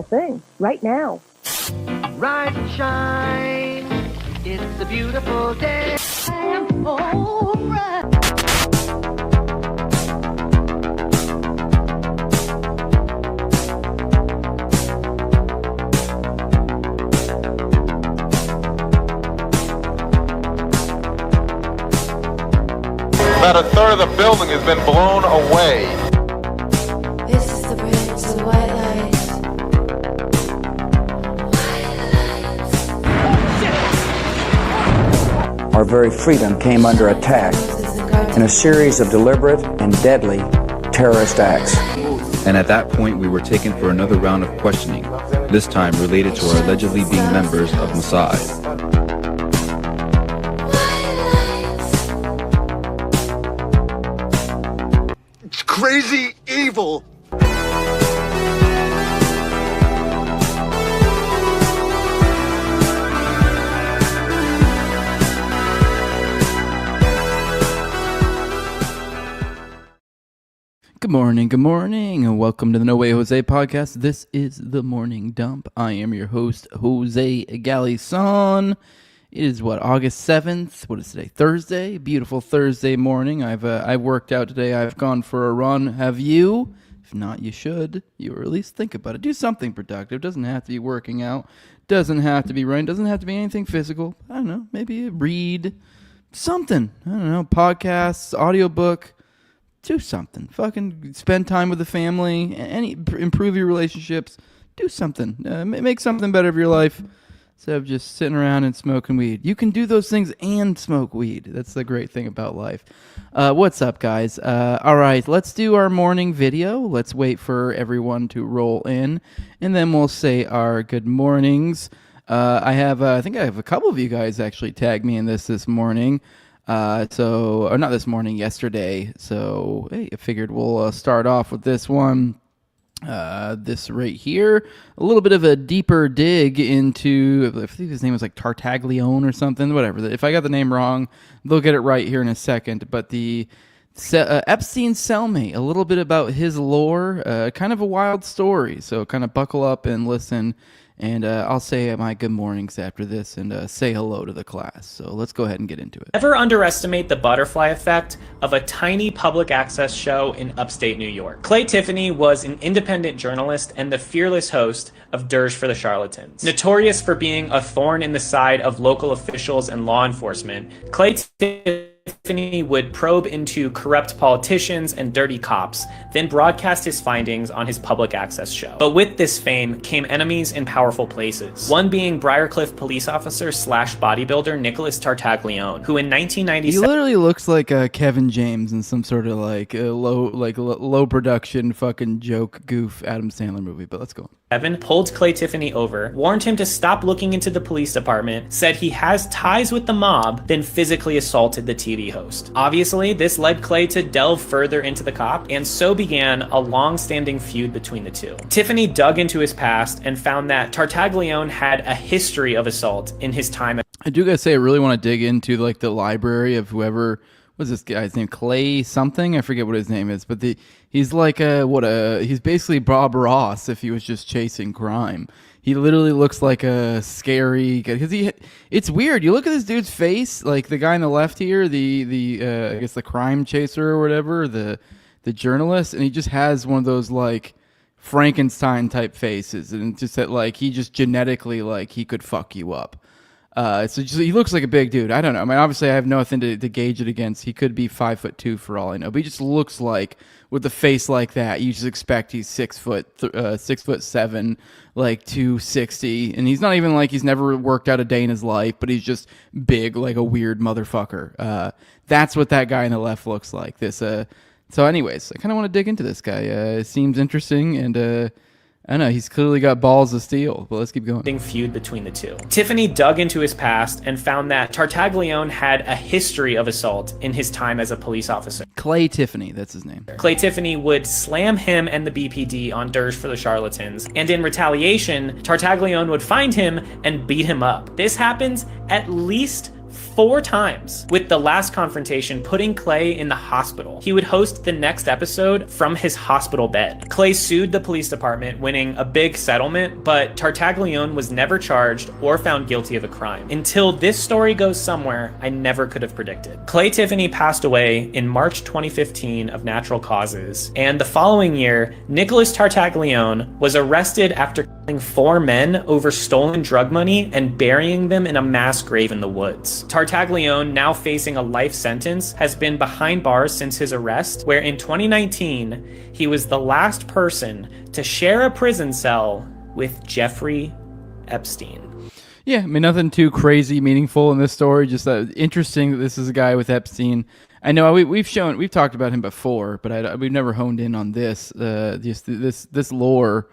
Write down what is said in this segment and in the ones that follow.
thing right now. Rise and shine, it's a beautiful day. I am alright. About a third of the building has been blown away. This is the bridge to the white light. Our very freedom came under attack in a series of deliberate and deadly terrorist acts. And at that point, we were taken for another round of questioning, this time related to our allegedly being members of Mossad. It's crazy evil. Good morning, and welcome to the No Way Jose podcast. This is the Morning Dump. I am your host, Jose Galison. It is, August 7th? What is today? Thursday? Beautiful Thursday morning. I've worked out today. I've gone for a run. Have you? If not, you should. You or at least think about it. Do something productive. Doesn't have to be working out. Doesn't have to be running. Doesn't have to be anything physical. I don't know. Maybe read something. I don't know. Podcasts, audiobook. Do something. Fucking spend time with the family. Improve your relationships. Do something. Make something better of your life instead of just sitting around and smoking weed. You can do those things and smoke weed. That's the great thing about life. What's up, guys? All right, let's do our morning video. Let's wait for everyone to roll in, and then we'll say our good mornings. I think I have a couple of you guys actually tag me in this morning. Or not this morning, yesterday. So, hey, I figured we'll start off with this one. This right here. A little bit of a deeper dig into, I think his name was like Tartaglione or something, whatever. If I got the name wrong, they'll get it right here in a second. But the Epstein Cellmate, a little bit about his lore, kind of a wild story. So kind of buckle up and listen. And I'll say my good mornings after this and say hello to the class. So let's go ahead and get into it. Never underestimate the butterfly effect of a tiny public access show in upstate New York. Clay Tiffany was an independent journalist and the fearless host of Dirge for the Charlatans. Notorious for being a thorn in the side of local officials and law enforcement, Clay Tiffany would probe into corrupt politicians and dirty cops, then broadcast his findings on his public access show. But with this fame came enemies in powerful places. One being Briarcliff police officer / bodybuilder Nicholas Tartaglione, who in 1997 he literally looks like Kevin James in some sort of low production fucking joke goof Adam Sandler movie. But let's go. Evan pulled Clay Tiffany over, warned him to stop looking into the police department, said he has ties with the mob, then physically assaulted the TV host. Obviously, this led Clay to delve further into the cop, and so began a long-standing feud between the two. Tiffany dug into his past and found that Tartaglione had a history of assault in his time. I do gotta say, I really want to dig into like the library of whoever. What's this guy's name? Clay something? I forget what his name is, but he's like he's basically Bob Ross if he was just chasing crime. He literally looks like a scary, because it's weird. You look at this dude's face, like the guy on the left here, I guess the crime chaser or whatever, the journalist, and he just has one of those like Frankenstein type faces, and just that like he just genetically like he could fuck you up. He looks like a big dude. I don't know. I mean, obviously, I have nothing to gauge it against. He could be 5'2" for all I know, but he just looks like, with a face like that, you just expect he's 6'7", like 260, and he's not even like he's never worked out a day in his life, but he's just big, like a weird motherfucker. That's what that guy on the left looks like. So, anyways, I kind of want to dig into this guy. It seems interesting, and I know he's clearly got balls of steel, but let's keep going. Feud between the two. Tiffany dug into his past and found that Tartaglione had a history of assault in his time as a police officer. Clay Tiffany, that's his name. Clay Tiffany would slam him and the BPD on Dirge for the Charlatans, and in retaliation, Tartaglione would find him and beat him up. This happens at least 4 times, with the last confrontation putting Clay in the hospital. He would host the next episode from his hospital bed. Clay sued the police department, winning a big settlement, but Tartaglione was never charged or found guilty of a crime. Until this story goes somewhere I never could have predicted. Clay Tiffany passed away in March 2015 of natural causes, and the following year, Nicholas Tartaglione was arrested after killing 4 men over stolen drug money and burying them in a mass grave in the woods. Tartaglione, now facing a life sentence, has been behind bars since his arrest, where in 2019, he was the last person to share a prison cell with Jeffrey Epstein. Yeah, I mean, nothing too crazy meaningful in this story, just interesting that this is a guy with Epstein. I know we've talked about him before, but we've never honed in on this, this lore.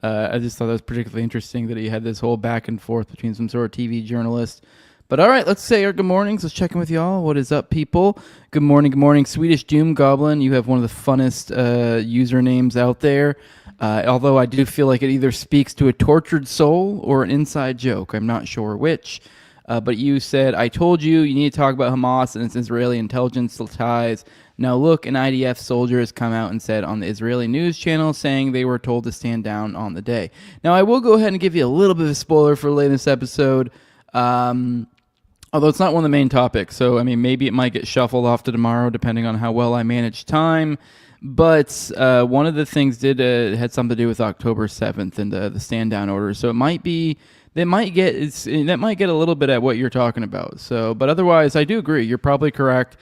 I just thought that was particularly interesting that he had this whole back and forth between some sort of TV journalist. But all right, let's say our good mornings. Let's check in with y'all. What is up, people? Good morning. Swedish Doom Goblin, you have one of the funnest usernames out there. Although I do feel like it either speaks to a tortured soul or an inside joke. I'm not sure which. But you said, I told you need to talk about Hamas and its Israeli intelligence ties. Now look, an IDF soldier has come out and said on the Israeli news channel saying they were told to stand down on the day. Now I will go ahead and give you a little bit of a spoiler for later in this episode. Although it's not one of the main topics, so I mean, maybe it might get shuffled off to tomorrow, depending on how well I manage time. But one of the things had something to do with October 7th and the stand down order, so it might be that might get a little bit at what you're talking about. So, but otherwise, I do agree. You're probably correct.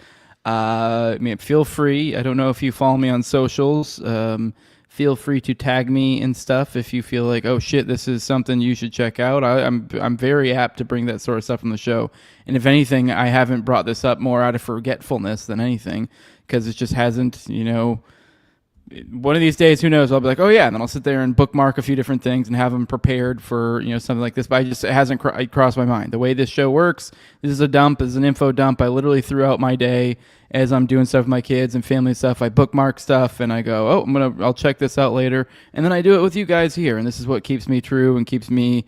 I mean, feel free. I don't know if you follow me on socials. Feel free to tag me and stuff if you feel like, oh shit, this is something you should check out. I'm very apt to bring that sort of stuff on the show. And if anything, I haven't brought this up more out of forgetfulness than anything, because it just hasn't, one of these days, who knows, I'll be like, oh yeah, and then I'll sit there and bookmark a few different things and have them prepared for, something like this, but it hasn't crossed my mind. The way this show works, this is an info dump. I literally throughout my day, as I'm doing stuff with my kids and family stuff, I bookmark stuff and I go, I'll check this out later, and then I do it with you guys here, and this is what keeps me true and keeps me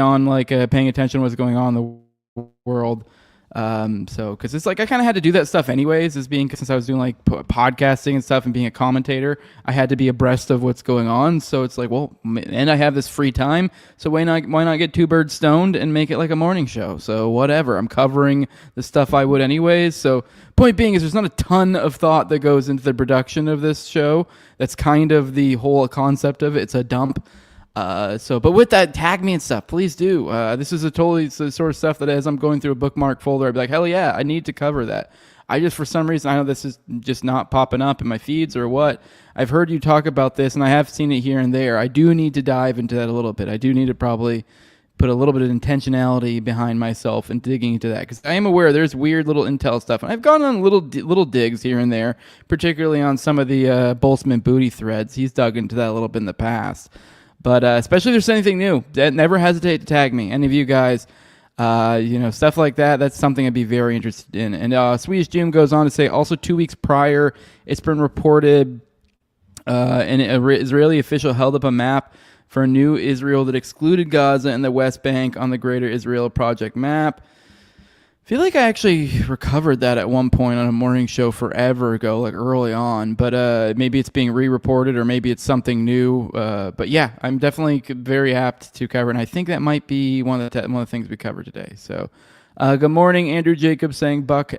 on, like, paying attention to what's going on in the world. Because it's like I kind of had to do that stuff anyways, since I was doing like podcasting and stuff and being a commentator, I had to be abreast of what's going on. So it's like, well, and I have this free time, so why not get 2 birds stoned and make it like a morning show? So whatever, I'm covering the stuff I would anyways. So point being is there's not a ton of thought that goes into the production of this show. That's kind of the whole concept of it. It's a dump. But with that, tag me and stuff, please do. This is the sort of stuff that as I'm going through a bookmark folder, I'd be like, hell yeah, I need to cover that. I just, for some reason, I know this is just not popping up in my feeds or what. I've heard you talk about this, and I have seen it here and there. I do need to dive into that a little bit. I do need to probably put a little bit of intentionality behind myself and digging into that, because I am aware there's weird little intel stuff, and I've gone on little digs here and there, particularly on some of the Boltzmann booty threads. He's dug into that a little bit in the past. But especially if there's anything new, never hesitate to tag me. Any of you guys, stuff like that, that's something I'd be very interested in. And Swedish Doom goes on to say, also 2 weeks prior, it's been reported an Israeli official held up a map for a new Israel that excluded Gaza and the West Bank on the Greater Israel Project map. I feel like I actually recovered that at one point on a morning show forever ago, like early on, but maybe it's being re-reported or maybe it's something new. But yeah, I'm definitely very apt to cover, and I think that might be one of the things we cover today. So, good morning, Andrew Jacobs saying Buck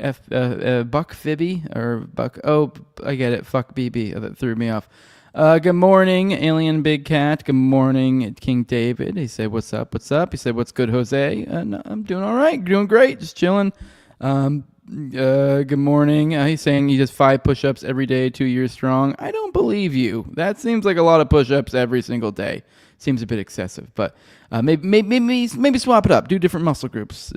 Fibby or Buck. Oh, I get it. Fuck BB. That threw me off. Good morning, Alien Big Cat. Good morning, King David. He said, what's up? What's up? He said, what's good, Jose? No, I'm doing all right. Doing great. Just chilling. Good morning. He's saying he does 5 push-ups every day, 2 years strong. I don't believe you. That seems like a lot of push-ups every single day. Seems a bit excessive, but maybe swap it up. Do different muscle groups.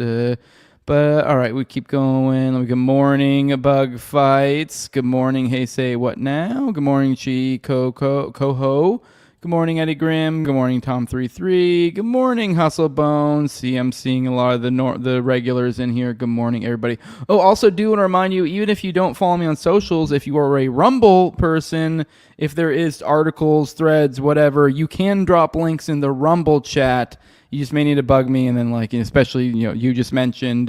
But all right, we keep going. Good morning, Bug Fights. Good morning, Hey Say What Now. Good morning, Chi Coho. Good morning, Eddie Grimm. Good morning, Tom33. Good morning, Hustle Bones. See, I'm seeing a lot of the regulars in here. Good morning, everybody. Oh, also do want to remind you, even if you don't follow me on socials, if you are a Rumble person, if there is articles, threads, whatever, you can drop links in the Rumble chat. You just may need to bug me, and then especially you just mentioned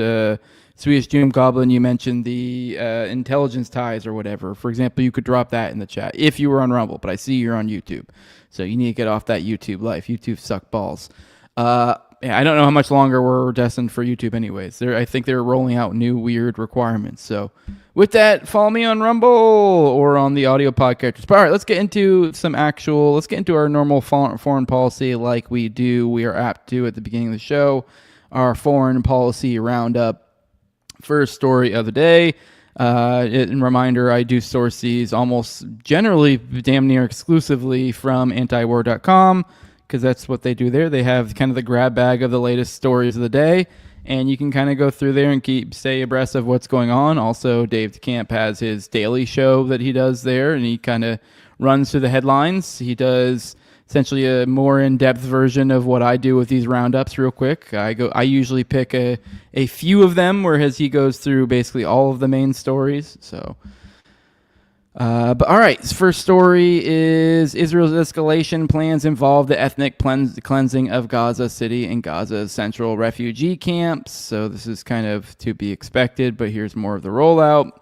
Swedish Doom Goblin. You mentioned the intelligence ties or whatever. For example, you could drop that in the chat if you were on Rumble, but I see you're on YouTube. So you need to get off that YouTube life. YouTube suck balls. I don't know how much longer we're destined for YouTube anyways. I think they're rolling out new weird requirements. So with that, follow me on Rumble or on the audio podcast. All right, let's get into our normal foreign policy like we do. We are apt to at the beginning of the show. Our foreign policy roundup. First story of the day. Reminder, I do source these almost generally damn near exclusively from antiwar.com because that's what they do there. They have kind of the grab bag of the latest stories of the day, and you can kind of go through there and stay abreast of what's going on. Also, Dave DeCamp has his daily show that he does there, and he kind of runs through the headlines. He does essentially a more in-depth version of what I do with these roundups real quick. I usually pick a few of them, whereas he goes through basically all of the main stories. So, but all right, first story is Israel's escalation plans involve the ethnic cleansing of Gaza City and Gaza's central refugee camps. So this is kind of to be expected, but here's more of the rollout.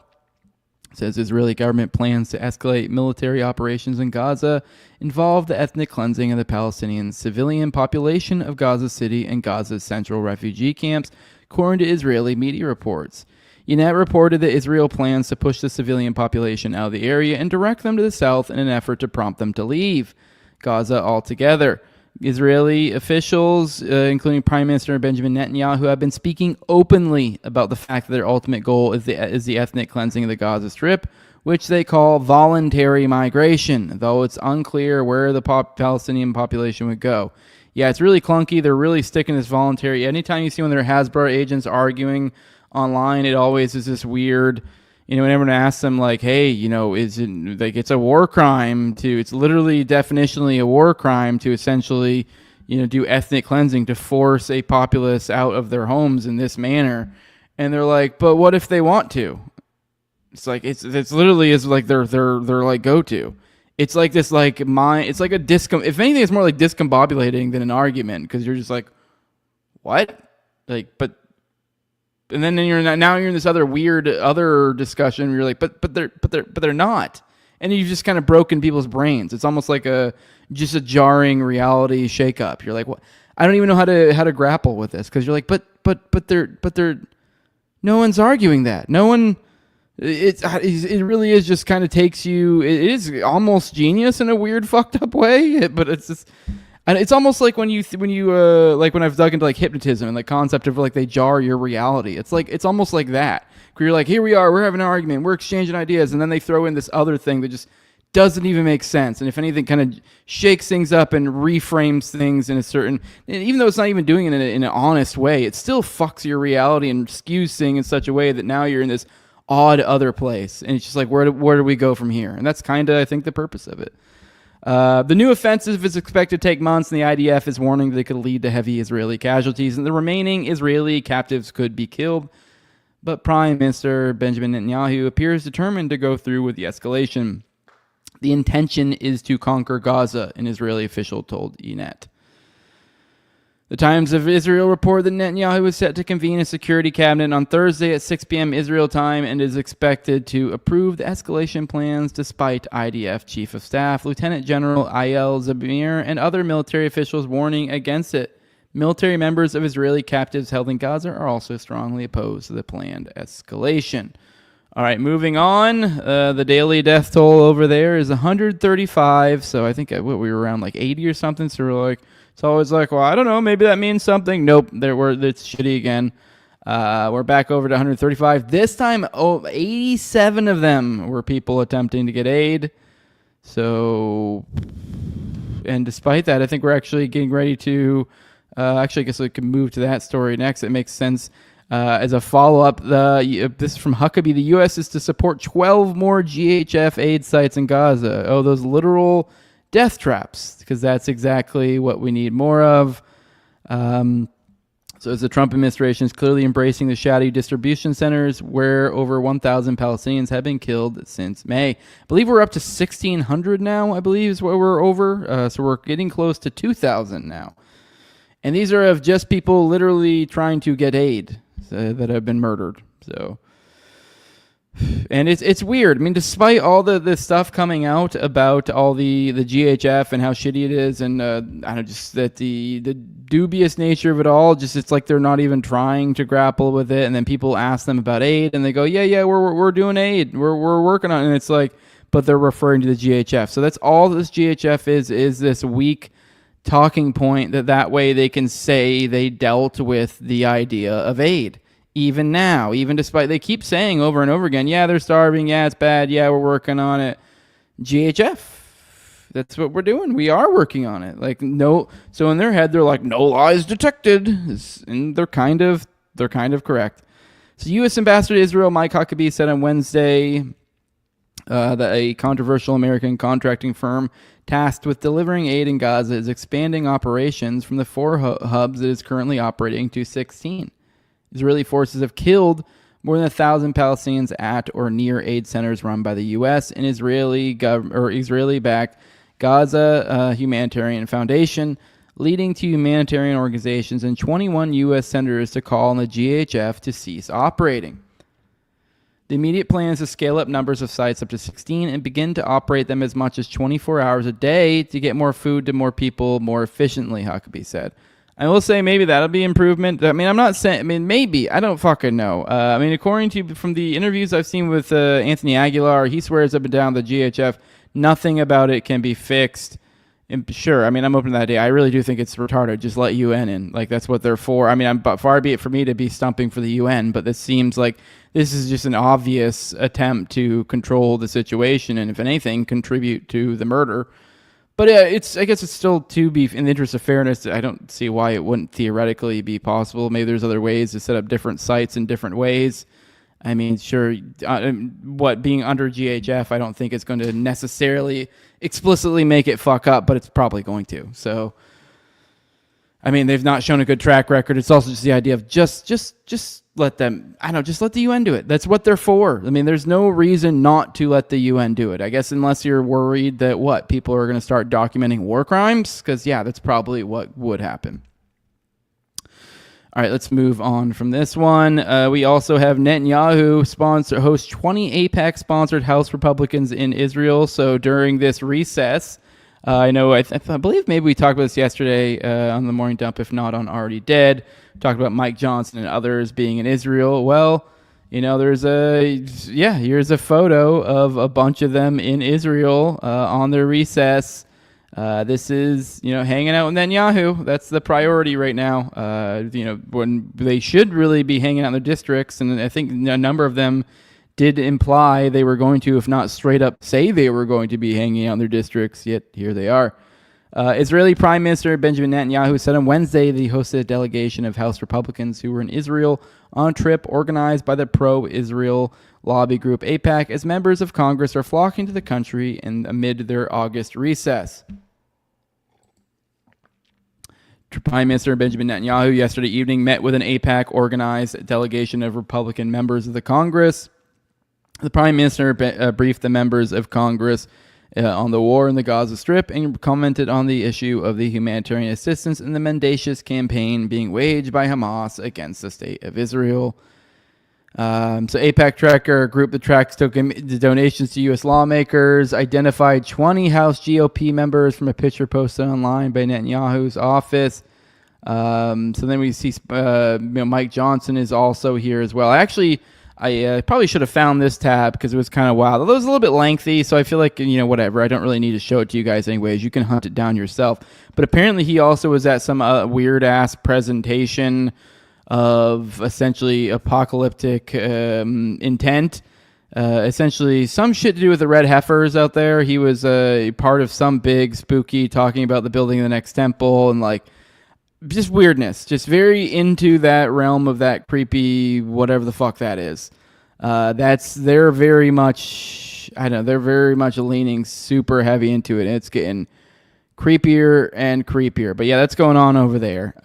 It says Israeli government plans to escalate military operations in Gaza involve the ethnic cleansing of the Palestinian civilian population of Gaza City and Gaza's central refugee camps, according to Israeli media reports. Ynet reported that Israel plans to push the civilian population out of the area and direct them to the south in an effort to prompt them to leave Gaza altogether. Israeli officials, including Prime Minister Benjamin Netanyahu, have been speaking openly about the fact that their ultimate goal is the ethnic cleansing of the Gaza Strip, which they call voluntary migration, though it's unclear where the Palestinian population would go. Yeah, it's really clunky. They're really sticking this voluntary. Anytime you see one of their Hasbro agents arguing online, it always is this weird... when everyone asks them, like, hey, is it like it's a war crime it's literally definitionally a war crime to essentially, do ethnic cleansing, to force a populace out of their homes in this manner. And they're like, but what if they want to? It's like, it's literally is like their like go-to. It's like this, like, it's like a if anything, it's more like discombobulating than an argument, because you're just like, what? Like, but. And then you're in this other weird discussion where you're like, but they're not, and you've just kind of broken people's brains. It's almost like just a jarring reality shakeup. You're like, what? I don't even know how to grapple with this, because you're like, but they're no one's arguing that. No one. It really is just kind of takes you. It is almost genius in a weird fucked up way, but it's just. And it's almost like when you like when I've dug into like hypnotism and the concept of like they jar your reality. It's almost like that. Where you're like, here we are, we're having an argument, we're exchanging ideas, and then they throw in this other thing that just doesn't even make sense. And if anything, kind of shakes things up and reframes things in a certain, even though it's not even doing it in an honest way, it still fucks your reality and skews things in such a way that now you're in this odd other place. And it's just like, where do we go from here? And that's kind of, I think, the purpose of it. The new offensive is expected to take months, and the IDF is warning that it could lead to heavy Israeli casualties, and the remaining Israeli captives could be killed. But Prime Minister Benjamin Netanyahu appears determined to go through with the escalation. The intention is to conquer Gaza, an Israeli official told Ynet. The Times of Israel reported that Netanyahu is set to convene a security cabinet on Thursday at 6 p.m. Israel time and is expected to approve the escalation plans despite IDF Chief of Staff Lieutenant General Eyal Zamir and other military officials warning against it. Military members of Israeli captives held in Gaza are also strongly opposed to the planned escalation. All right, moving on. The daily death toll over there is 135, so I think we were around like 80 or something, so we're like... It's always like, well, I don't know, maybe that means something. Nope, it's shitty again. We're back over to 135. This time, 87 of them were people attempting to get aid. So, and despite that, I think we're actually getting ready to, actually, I guess we can move to that story next. It makes sense. As a follow-up, this is from Huckabee. The U.S. is to support 12 more GHF aid sites in Gaza. Oh, those literal death traps, because that's exactly what we need more of. So as the Trump administration is clearly embracing the shadowy distribution centers where over 1,000 Palestinians have been killed since May. I believe we're up to 1,600 now, I believe is what we're over. So we're getting close to 2,000 now. And these are of just people literally trying to get aid that have been murdered. So, and it's weird. I mean, despite all the stuff coming out about all the GHF and how shitty it is, and I don't know, just that the dubious nature of it all, just it's like they're not even trying to grapple with it. And then people ask them about aid, and they go, yeah, we're doing aid, we're working on it. And it's like, but they're referring to the GHF. So that's all this GHF is this weak talking point that way they can say they dealt with the idea of aid. Even now, even despite they keep saying over and over again, yeah, they're starving, yeah, it's bad, yeah, we're working on it. GHF, that's what we're doing. We are working on it. Like, no, so in their head, they're like, no lies detected, and they're kind of correct. So, U.S. Ambassador to Israel Mike Huckabee said on Wednesday that a controversial American contracting firm tasked with delivering aid in Gaza is expanding operations from the 4 hubs it is currently operating to 16. Israeli forces have killed more than 1,000 Palestinians at or near aid centers run by the U.S. and Israeli-backed Gaza Humanitarian Foundation, leading to humanitarian organizations and 21 U.S. senators to call on the GHF to cease operating. The immediate plan is to scale up numbers of sites up to 16 and begin to operate them as much as 24 hours a day to get more food to more people more efficiently, Huckabee said. I will say maybe that'll be improvement. I mean, I'm not saying, I mean, maybe. I don't fucking know. I mean, according to, from the interviews I've seen with Anthony Aguilar, he swears up and down the GHF, nothing about it can be fixed. And sure, I mean, I'm open to that idea. I really do think it's retarded. Just let UN in. Like, that's what they're for. I mean, far be it for me to be stumping for the UN, but this seems like this is just an obvious attempt to control the situation and, if anything, contribute to the murder. But I guess it's still to be, in the interest of fairness, I don't see why it wouldn't theoretically be possible. Maybe there's other ways to set up different sites in different ways. I mean, sure, being under GHF, I don't think it's going to necessarily explicitly make it fuck up, but it's probably going to. So, I mean, they've not shown a good track record. It's also just the idea of just let them, I don't know, just let the UN do it. That's what they're for. I mean, there's no reason not to let the UN do it. I guess unless you're worried that people are going to start documenting war crimes, because yeah, that's probably what would happen. All right, let's move on from this one. We also have Netanyahu host 20 AIPAC-sponsored House Republicans in Israel. So during this recess, I believe maybe we talked about this yesterday on the Morning Dump, if not on Already Dead. Talked about Mike Johnson and others being in Israel. Well, here's a photo of a bunch of them in Israel on their recess. This is, hanging out with Netanyahu. That's the priority right now. When they should really be hanging out in their districts, and I think a number of them did imply they were going to, if not straight up say they were going to be hanging out in their districts, yet here they are. Israeli Prime Minister Benjamin Netanyahu said on Wednesday that he hosted a delegation of House Republicans who were in Israel on a trip organized by the pro-Israel lobby group AIPAC as members of Congress are flocking to the country amid their August recess. Prime Minister Benjamin Netanyahu yesterday evening met with an AIPAC-organized delegation of Republican members of the Congress. The Prime Minister briefed the members of Congress on the war in the Gaza Strip and commented on the issue of the humanitarian assistance and the mendacious campaign being waged by Hamas against the state of Israel. So AIPAC Tracker, a group that tracks the donations to U.S. lawmakers, identified 20 House GOP members from a picture posted online by Netanyahu's office. So then we see Mike Johnson is also here as well. I probably should have found this tab because it was kind of wild. Although it was a little bit lengthy, so I feel like, whatever. I don't really need to show it to you guys anyways. You can hunt it down yourself. But apparently he also was at some weird-ass presentation of essentially apocalyptic intent. Essentially some shit to do with the red heifers out there. He was part of some big spooky talking about the building of the next temple and just weirdness, just very into that realm of that creepy whatever the fuck that is. They're very much leaning super heavy into it. And it's getting creepier and creepier. But yeah, that's going on over there.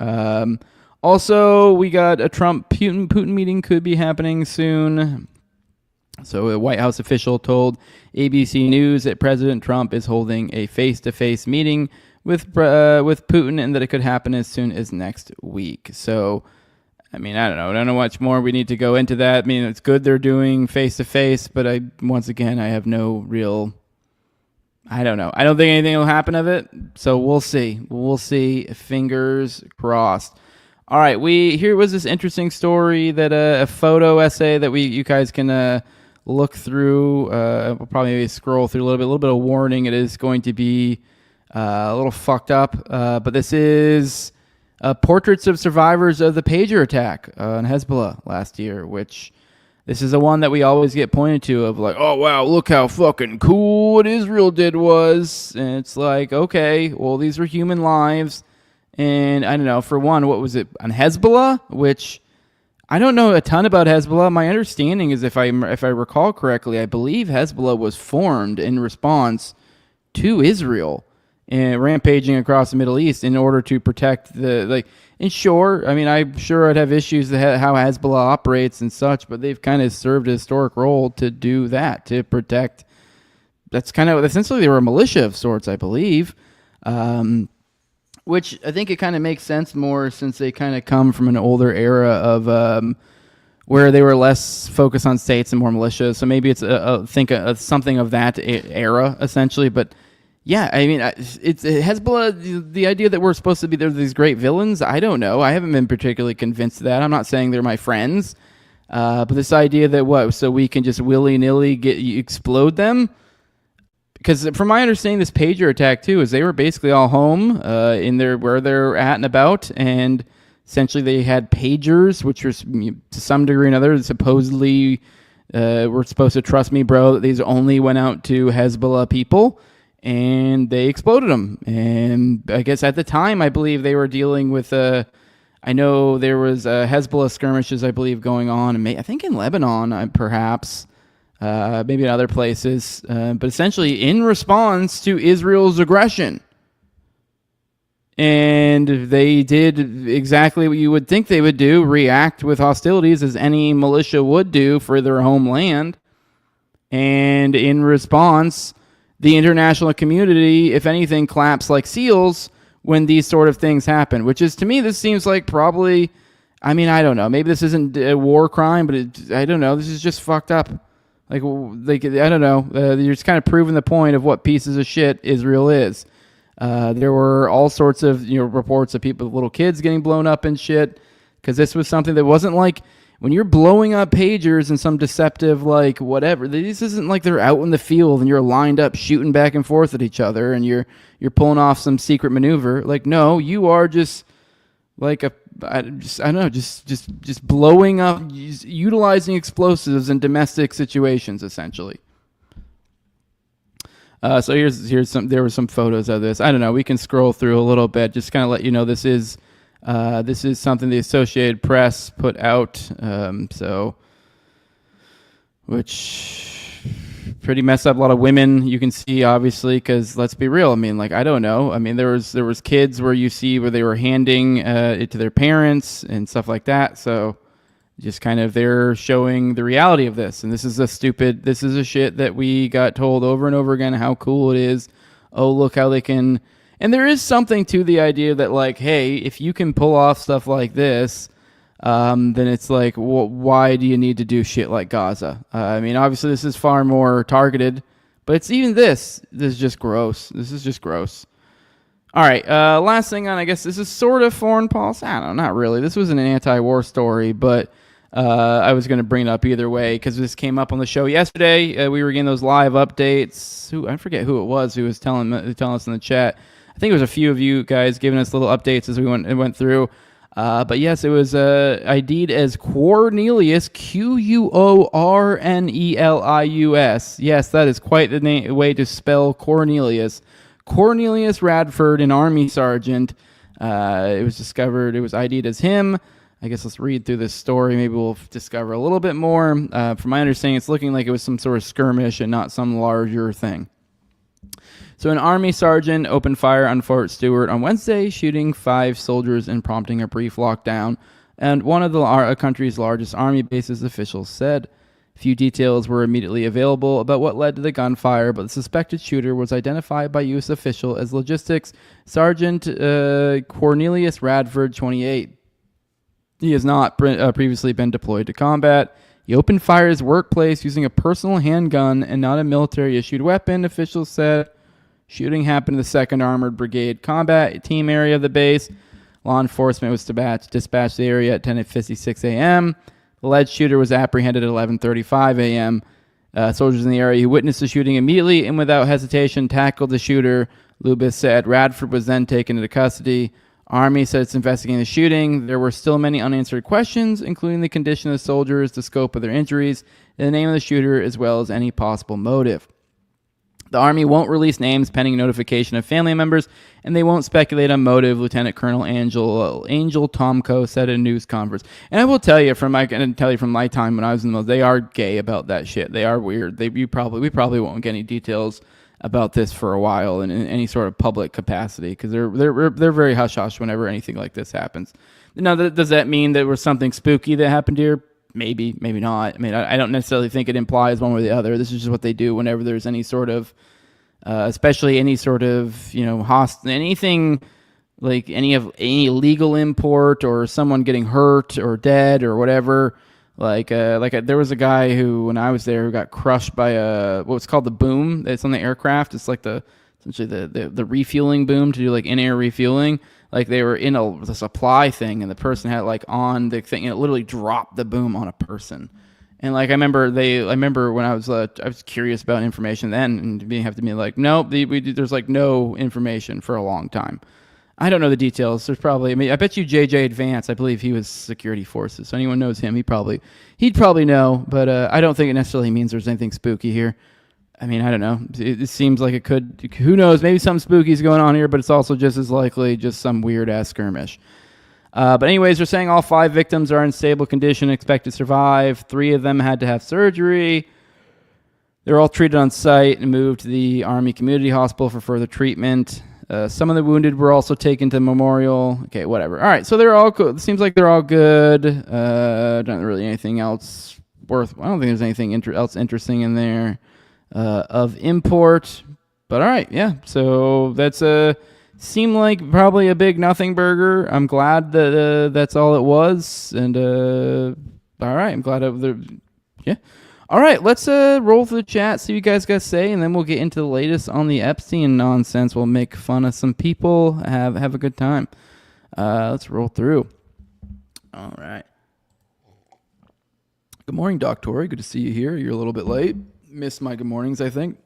Also, we got a Trump-Putin meeting could be happening soon. So a White House official told ABC News that President Trump is holding a face-to-face meeting with Putin and that it could happen as soon as next week. So, I mean, I don't know much more we need to go into that. I mean, it's good they're doing face-to-face, but I have no real... I don't know. I don't think anything will happen of it, so we'll see. We'll see. Fingers crossed. All right, here was this interesting story that a photo essay that you guys can look through. We'll probably maybe scroll through a little bit of warning. It is going to be a little fucked up, but this is portraits of survivors of the pager attack on Hezbollah last year, which this is the one that we always get pointed to of like, oh, wow, look how fucking cool what Israel did was. And it's like, okay, well, these were human lives. And I don't know, for one, what was it on Hezbollah? Which I don't know a ton about Hezbollah. My understanding is, if I recall correctly, I believe Hezbollah was formed in response to Israel and rampaging across the Middle East in order to protect And sure, I mean, I'm sure I'd have issues with how Hezbollah operates and such, but they've kind of served a historic role to do that, to protect. That's kind of essentially they were a militia of sorts, I believe. Which I think it kind of makes sense more since they kind of come from an older era of where they were less focused on states and more militias. So maybe it's something of that era essentially. But yeah, I mean, it's Hezbollah. The idea that we're supposed to be these great villains, I don't know. I haven't been particularly convinced of that. I'm not saying they're my friends, but this idea that so we can just willy-nilly explode them. Because from my understanding, this pager attack too is they were basically all home where they're at and about, and essentially they had pagers, which were to some degree or another supposedly were supposed to trust me, bro. That these only went out to Hezbollah people, and they exploded them. And I guess at the time, I believe they were dealing with I know there was Hezbollah skirmishes, I believe, going on, I think in Lebanon, perhaps. Maybe in other places, but essentially in response to Israel's aggression. And they did exactly what you would think they would do, react with hostilities as any militia would do for their homeland. And in response, the international community, if anything, claps like seals when these sort of things happen, which is, to me, this seems like probably, I mean, I don't know, maybe this isn't a war crime, but I don't know, this is just fucked up. Like I don't know. You're just kind of proving the point of what pieces of shit Israel is. There were all sorts of reports of little kids getting blown up and shit. Because this was something that wasn't like when you're blowing up pagers and some deceptive whatever. This isn't like they're out in the field and you're lined up shooting back and forth at each other and you're pulling off some secret maneuver. No, you are just just blowing up, utilizing explosives in domestic situations, essentially. So there were some photos of this. I don't know. We can scroll through a little bit, just kind of let you know this is something the Associated Press put out. Which pretty messed up. A lot of women you can see, obviously, because let's be real. I mean, I don't know. I mean, there was kids where you see where they were handing it to their parents and stuff like that. So just kind of they're showing the reality of this. And this is a shit that we got told over and over again how cool it is. Oh, look how they can. And there is something to the idea that hey, if you can pull off stuff like this, then it's why do you need to do shit like Gaza? I mean, obviously this is far more targeted, but it's even this is just gross. This is just gross. All right, last thing on, I guess this is sort of foreign policy. I don't know, not really. This was an anti-war story, but I was going to bring it up either way because this came up on the show yesterday. We were getting those live updates. I forget who it was who was telling us in the chat. I think it was a few of you guys giving us little updates as we went through. But yes, it was ID'd as Cornelius, Quornelius. Yes, that is quite the way to spell Cornelius. Cornelius Radford, an Army sergeant. It was discovered, it was ID'd as him. I guess let's read through this story. Maybe we'll discover a little bit more. From my understanding, it's looking like it was some sort of skirmish and not some larger thing. So an Army sergeant opened fire on Fort Stewart on Wednesday, shooting 5 soldiers and prompting a brief lockdown, and one of the country's largest army bases, officials said. Few details were immediately available about what led to the gunfire, but the suspected shooter was identified by U.S. official as Logistics Sergeant Cornelius Radford, 28. He has not previously been deployed to combat. He opened fire at his workplace using a personal handgun and not a military-issued weapon, officials said. Shooting happened in the 2nd Armored Brigade combat team area of the base. Law enforcement was dispatched to the area at 10:56 a.m. The alleged shooter was apprehended at 11:35 a.m. Soldiers in the area who witnessed the shooting immediately and without hesitation tackled the shooter, Lubis said. Radford was then taken into custody. Army said it's investigating the shooting. There were still many unanswered questions, including the condition of the soldiers, the scope of their injuries, and the name of the shooter, as well as any possible motive. The Army won't release names pending notification of family members, and they won't speculate on motive, Lieutenant Colonel Angel Tomko said in a news conference. And I will tell you from my time when I was in the military, they are gay about that shit. They are weird. We probably won't get any details about this for a while in any sort of public capacity, because they're very hush hush whenever anything like this happens. Now, does that mean there was something spooky that happened here? Maybe not. I mean, I don't necessarily think it implies one way or the other. This is just what they do whenever there's any sort of, especially any sort of, anything like any illegal import or someone getting hurt or dead or whatever. There was a guy who, when I was there, who got crushed by what's called the boom that's on the aircraft. It's like essentially the refueling boom to do like in-air refueling. Like they were in the supply thing, and the person had like on the thing, and it literally dropped the boom on a person. And like I remember when I was curious about information then, and being have to be like, nope, there's like no information for a long time. I don't know the details. There's probably, I bet you JJ Advance, I believe he was security forces. So anyone knows him, he'd probably know, but I don't think it necessarily means there's anything spooky here. I mean, I don't know. It seems like it could. Who knows? Maybe something spooky is going on here, but it's also just as likely just some weird-ass skirmish. But anyways, they're saying all 5 victims are in stable condition, expect to survive. 3 of them had to have surgery. They're all treated on site and moved to the Army Community Hospital for further treatment. Some of the wounded were also taken to Memorial. Okay, whatever. All right, so they're all good. It seems like they're all good. Not really anything else I don't think there's anything else interesting in there of import. But all right, yeah. So that's seemed like probably a big nothing burger. I'm glad that that's all it was. And all right, I'm glad yeah. All right, let's roll through the chat, see what you guys got to say, and then we'll get into the latest on the Epstein nonsense. We'll make fun of some people, have a good time. Let's roll through. All right. Good morning, Doc Tori. Good to see you here. You're a little bit late. Missed my good mornings, I think.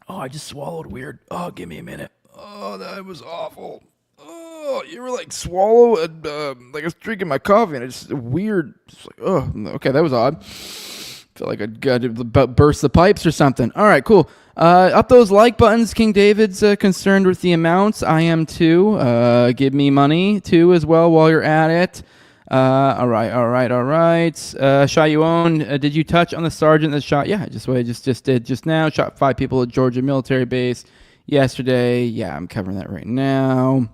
Oh, I just swallowed weird. Oh, give me a minute. Oh, that was awful. Oh, you ever like swallow like I was drinking my coffee and it's weird. It's like, oh, okay, that was odd. Feel like I got to burst the pipes or something. All right, cool. Up those like buttons. King David's concerned with the amounts. I am too. Give me money too as well while you're at it. All right. Shayuon, did you touch on the sergeant that shot? Yeah, just what I just did just now. Shot 5 people at Georgia military base yesterday. Yeah, I'm covering that right now.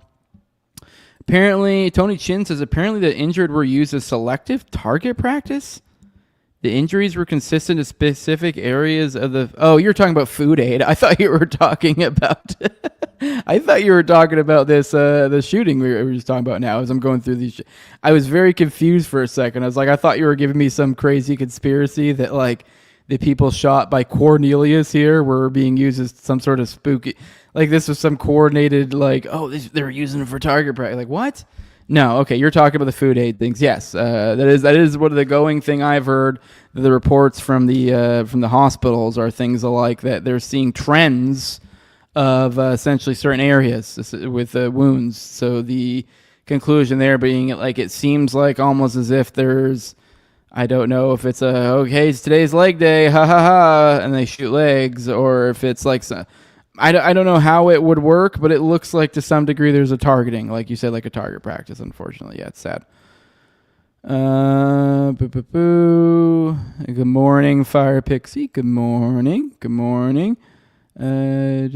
Apparently, Tony Chin says the injured were used as selective target practice. The injuries were consistent to specific areas of the... Oh, you're talking about food aid. I thought you were talking about... this, the shooting we were just talking about now as I'm going through these... I was very confused for a second. I was like, I thought you were giving me some crazy conspiracy that, like, the people shot by Cornelius here were being used as some sort of spooky... Like, this was some coordinated, like, they were using it for target practice. Like, what? No, okay, you're talking about the food aid things. Yes, that is what the going thing I've heard. The reports from the hospitals are things like that. They're seeing trends of essentially certain areas with wounds. So the conclusion there being like it seems like almost as if there's, I don't know if it's it's today's leg day, ha ha ha, and they shoot legs, or if it's like I don't know how it would work, but it looks like to some degree there's a targeting, like you said, like a target practice, unfortunately. Yeah, it's sad. Good morning, Fire Pixie. Good morning. And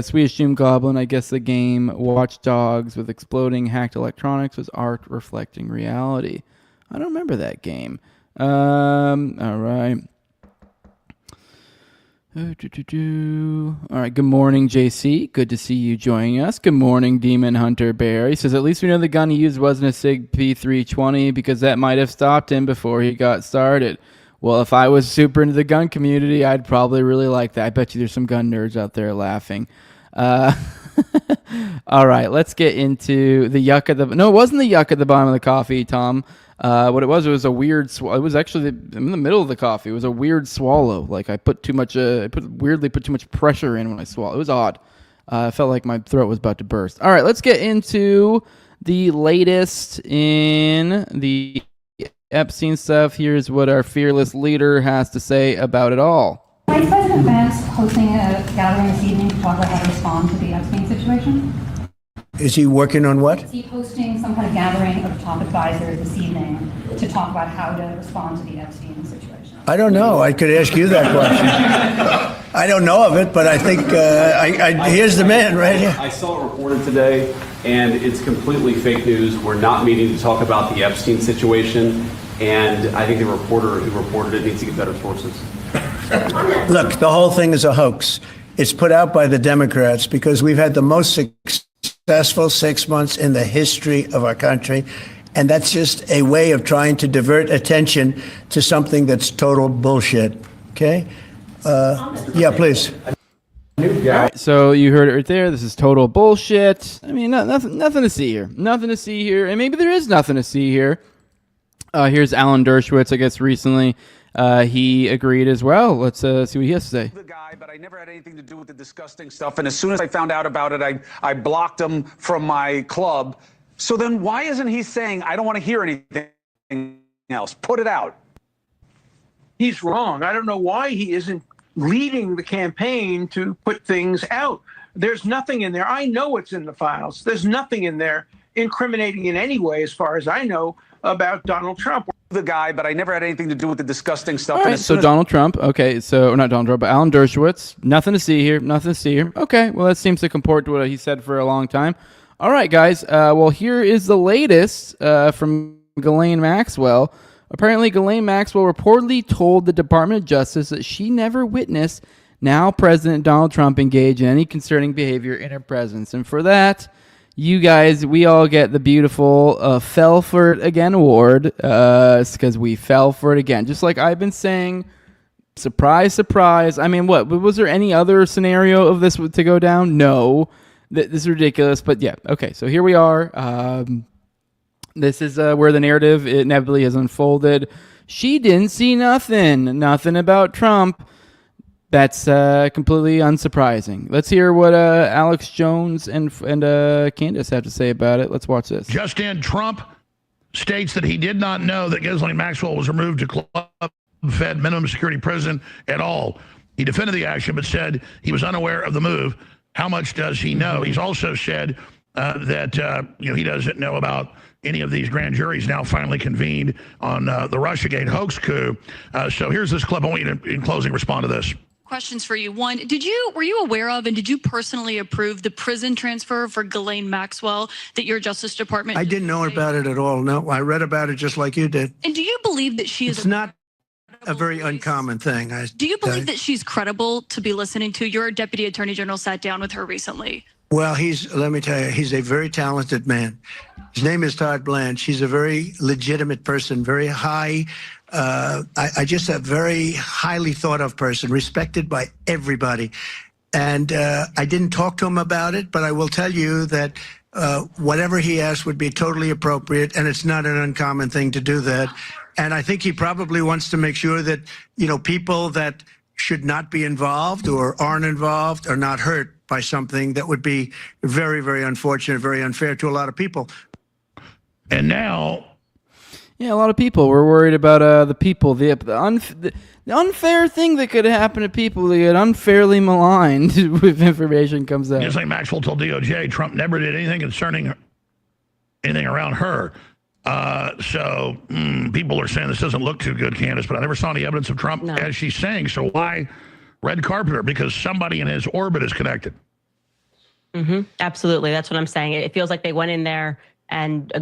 Swedish Doom Goblin, I guess the game Watch Dogs with exploding hacked electronics was art reflecting reality. I don't remember that game. All right. All right, good morning, JC. Good to see you joining us. Good morning, Demon Hunter Bear. He says, at least we know the gun he used wasn't a SIG P320 because that might have stopped him before he got started. Well, if I was super into the gun community, I'd probably really like that. I bet you there's some gun nerds out there laughing. All right, let's get into the yuck at the... No, it wasn't the yuck at the bottom of the coffee, Tom. What it was a weird... It was actually in the middle of the coffee. It was a weird swallow. Like I put too much... weirdly put too much pressure in when I swallowed. It was odd. I felt like my throat was about to burst. All right, let's get into the latest in the Epstein stuff. Here's what our fearless leader has to say about it all. Vice President Vance hosting a gathering this evening to talk about how to respond to the Epstein situation. Is he working on what? Is he hosting some kind of gathering of top advisors this evening to talk about how to respond to the Epstein situation? I don't know. I could ask you that question. I don't know of it, but I think here's the man right here. I saw it reported today, and it's completely fake news. We're not meeting to talk about the Epstein situation, and I think the reporter who reported it needs to get better sources. Look, the whole thing is a hoax. It's put out by the Democrats because we've had the most successful 6 months in the history of our country. And that's just a way of trying to divert attention to something that's total bullshit. Okay? Yeah, please. All right, so you heard it right there. This is total bullshit. I mean, nothing to see here. Nothing to see here. And maybe there is nothing to see here. Here's Alan Dershowitz, I guess, recently. He agreed as well. Let's see what he has to say. The guy, but I never had anything to do with the disgusting stuff. And as soon as I found out about it, I blocked him from my club. So then why isn't he saying, I don't want to hear anything else? Put it out. He's wrong. I don't know why he isn't leading the campaign to put things out. There's nothing in there. I know what's in the files. There's nothing in there incriminating in any way, as far as I know, about Donald Trump. The guy, but I never had anything to do with the disgusting stuff. All right, so Donald Trump. Okay, so not Donald Trump, but Alan Dershowitz. Nothing to see here. Nothing to see here. Okay, well, that seems to comport to what he said for a long time. All right, guys. Well, here is the latest from Ghislaine Maxwell. Apparently, Ghislaine Maxwell reportedly told the Department of Justice that she never witnessed now President Donald Trump engage in any concerning behavior in her presence. And for that, you guys, we all get the beautiful fell for it again award because we fell for it again. Just like I've been saying, surprise, surprise. I mean, what? Was there any other scenario of this to go down? No. This is ridiculous, but yeah. Okay, so here we are. This is where the narrative inevitably has unfolded. She didn't see nothing about Trump. That's completely unsurprising. Let's hear what Alex Jones and Candace have to say about it. Let's watch this. Just in, Trump states that he did not know that Ghislaine Maxwell was removed to club-fed minimum security prison at all. He defended the action but said he was unaware of the move. How much does he know? He's also said that he doesn't know about any of these grand juries now finally convened on the Russiagate hoax coup. So here's this clip. I want you to, in closing, respond to this. Questions for you. One, were you aware of and did you personally approve the prison transfer for Ghislaine Maxwell that your Justice Department? I didn't know about it at all. No, I read about it just like you did. And do you believe that she is? It's not a very uncommon thing. Do you believe that she's credible to be listening to? Your Deputy Attorney General sat down with her recently. Well, let me tell you, he's a very talented man. His name is Todd Blanche. He's a very legitimate person, very high. I just a very highly thought of person, respected by everybody. And I didn't talk to him about it, but I will tell you that whatever he asked would be totally appropriate, and it's not an uncommon thing to do that. And I think he probably wants to make sure that, people that should not be involved or aren't involved are not hurt by something that would be very, very unfortunate, very unfair to a lot of people. And now... Yeah, a lot of people. We're worried about the people, the unfair thing that could happen to people that get unfairly maligned if information comes out. Ghislaine Maxwell told DOJ Trump never did anything concerning anything around her. So people are saying this doesn't look too good, Candace, but I never saw any evidence of Trump as she's saying. So why red carpeter because somebody in his orbit is connected. Absolutely. That's what I'm saying. It feels like they went in there and,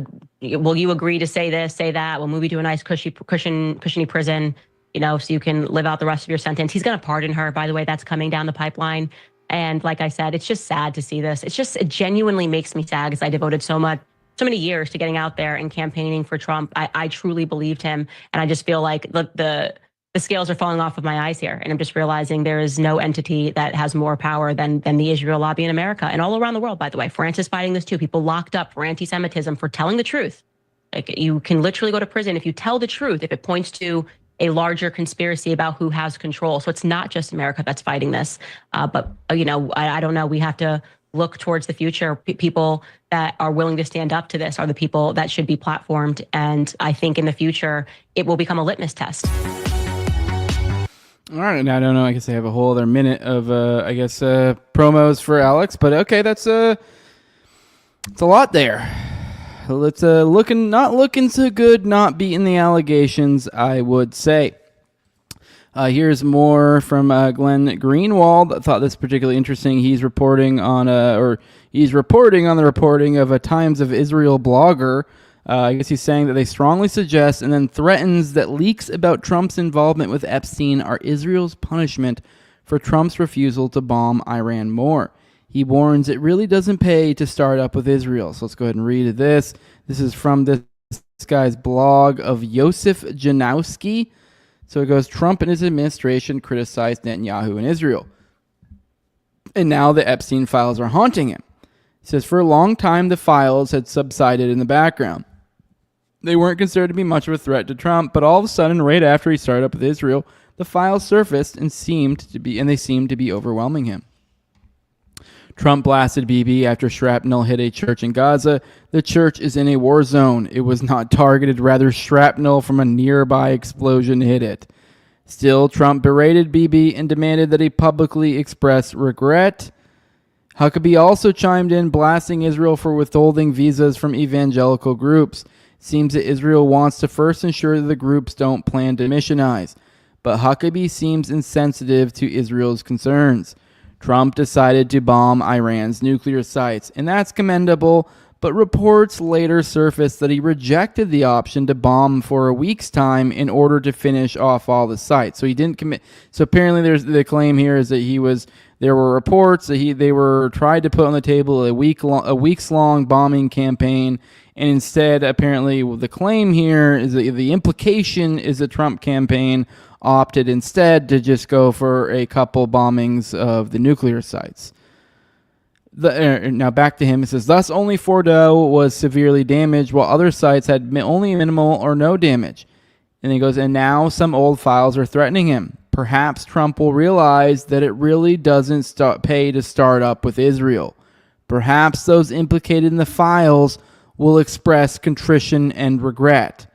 will you agree to say this, say that? We'll move you to a nice cushiony prison, so you can live out the rest of your sentence. He's going to pardon her, by the way. That's coming down the pipeline. And like I said, it's just sad to see this. It genuinely makes me sad because I devoted so many years to getting out there and campaigning for Trump. I truly believed him. And I just feel like the scales are falling off of my eyes here. And I'm just realizing there is no entity that has more power than the Israel lobby in America and all around the world, by the way. France is fighting this too. People locked up for anti-Semitism for telling the truth. Like, you can literally go to prison if you tell the truth, if it points to a larger conspiracy about who has control. So it's not just America that's fighting this. But I don't know. We have to look towards the future. People that are willing to stand up to this are the people that should be platformed. And I think in the future, it will become a litmus test. All right, and I don't know. I guess I have a whole other minute of, promos for Alex. But okay, it's a lot there. It's not looking so good, not beating the allegations, I would say. Here's more from Glenn Greenwald. I thought this particularly interesting. He's reporting on the reporting of a Times of Israel blogger. I guess he's saying that they strongly suggest and then threatens that leaks about Trump's involvement with Epstein are Israel's punishment for Trump's refusal to bomb Iran more. He warns it really doesn't pay to start up with Israel. So let's go ahead and read this. This is from this guy's blog of Yosef Janowski. So it goes, Trump and his administration criticized Netanyahu and Israel. And now the Epstein files are haunting him. He says, for a long time, the files had subsided in the background. They weren't considered to be much of a threat to Trump, but all of a sudden, right after he started up with Israel, the files surfaced and they seemed to be overwhelming him. Trump blasted Bibi after shrapnel hit a church in Gaza. The church is in a war zone. It was not targeted, rather shrapnel from a nearby explosion hit it. Still, Trump berated Bibi and demanded that he publicly express regret. Huckabee also chimed in, blasting Israel for withholding visas from evangelical groups. Seems that Israel wants to first ensure that the groups don't plan to missionize. But Huckabee seems insensitive to Israel's concerns. Trump decided to bomb Iran's nuclear sites, and that's commendable, but reports later surfaced that he rejected the option to bomb for a week's time in order to finish off all the sites. So he didn't commit. So apparently there's the claim here is that there were reports that they were tried to put on the table a weeks long bombing campaign, and instead apparently the claim here is that the implication is the Trump campaign opted instead to just go for a couple bombings of the nuclear sites. Now back to him. It says, thus only Fordo was severely damaged while other sites had only minimal or no damage. And he goes, and now some old files are threatening him. Perhaps Trump will realize that it really doesn't pay to start up with Israel. Perhaps those implicated in the files will express contrition and regret.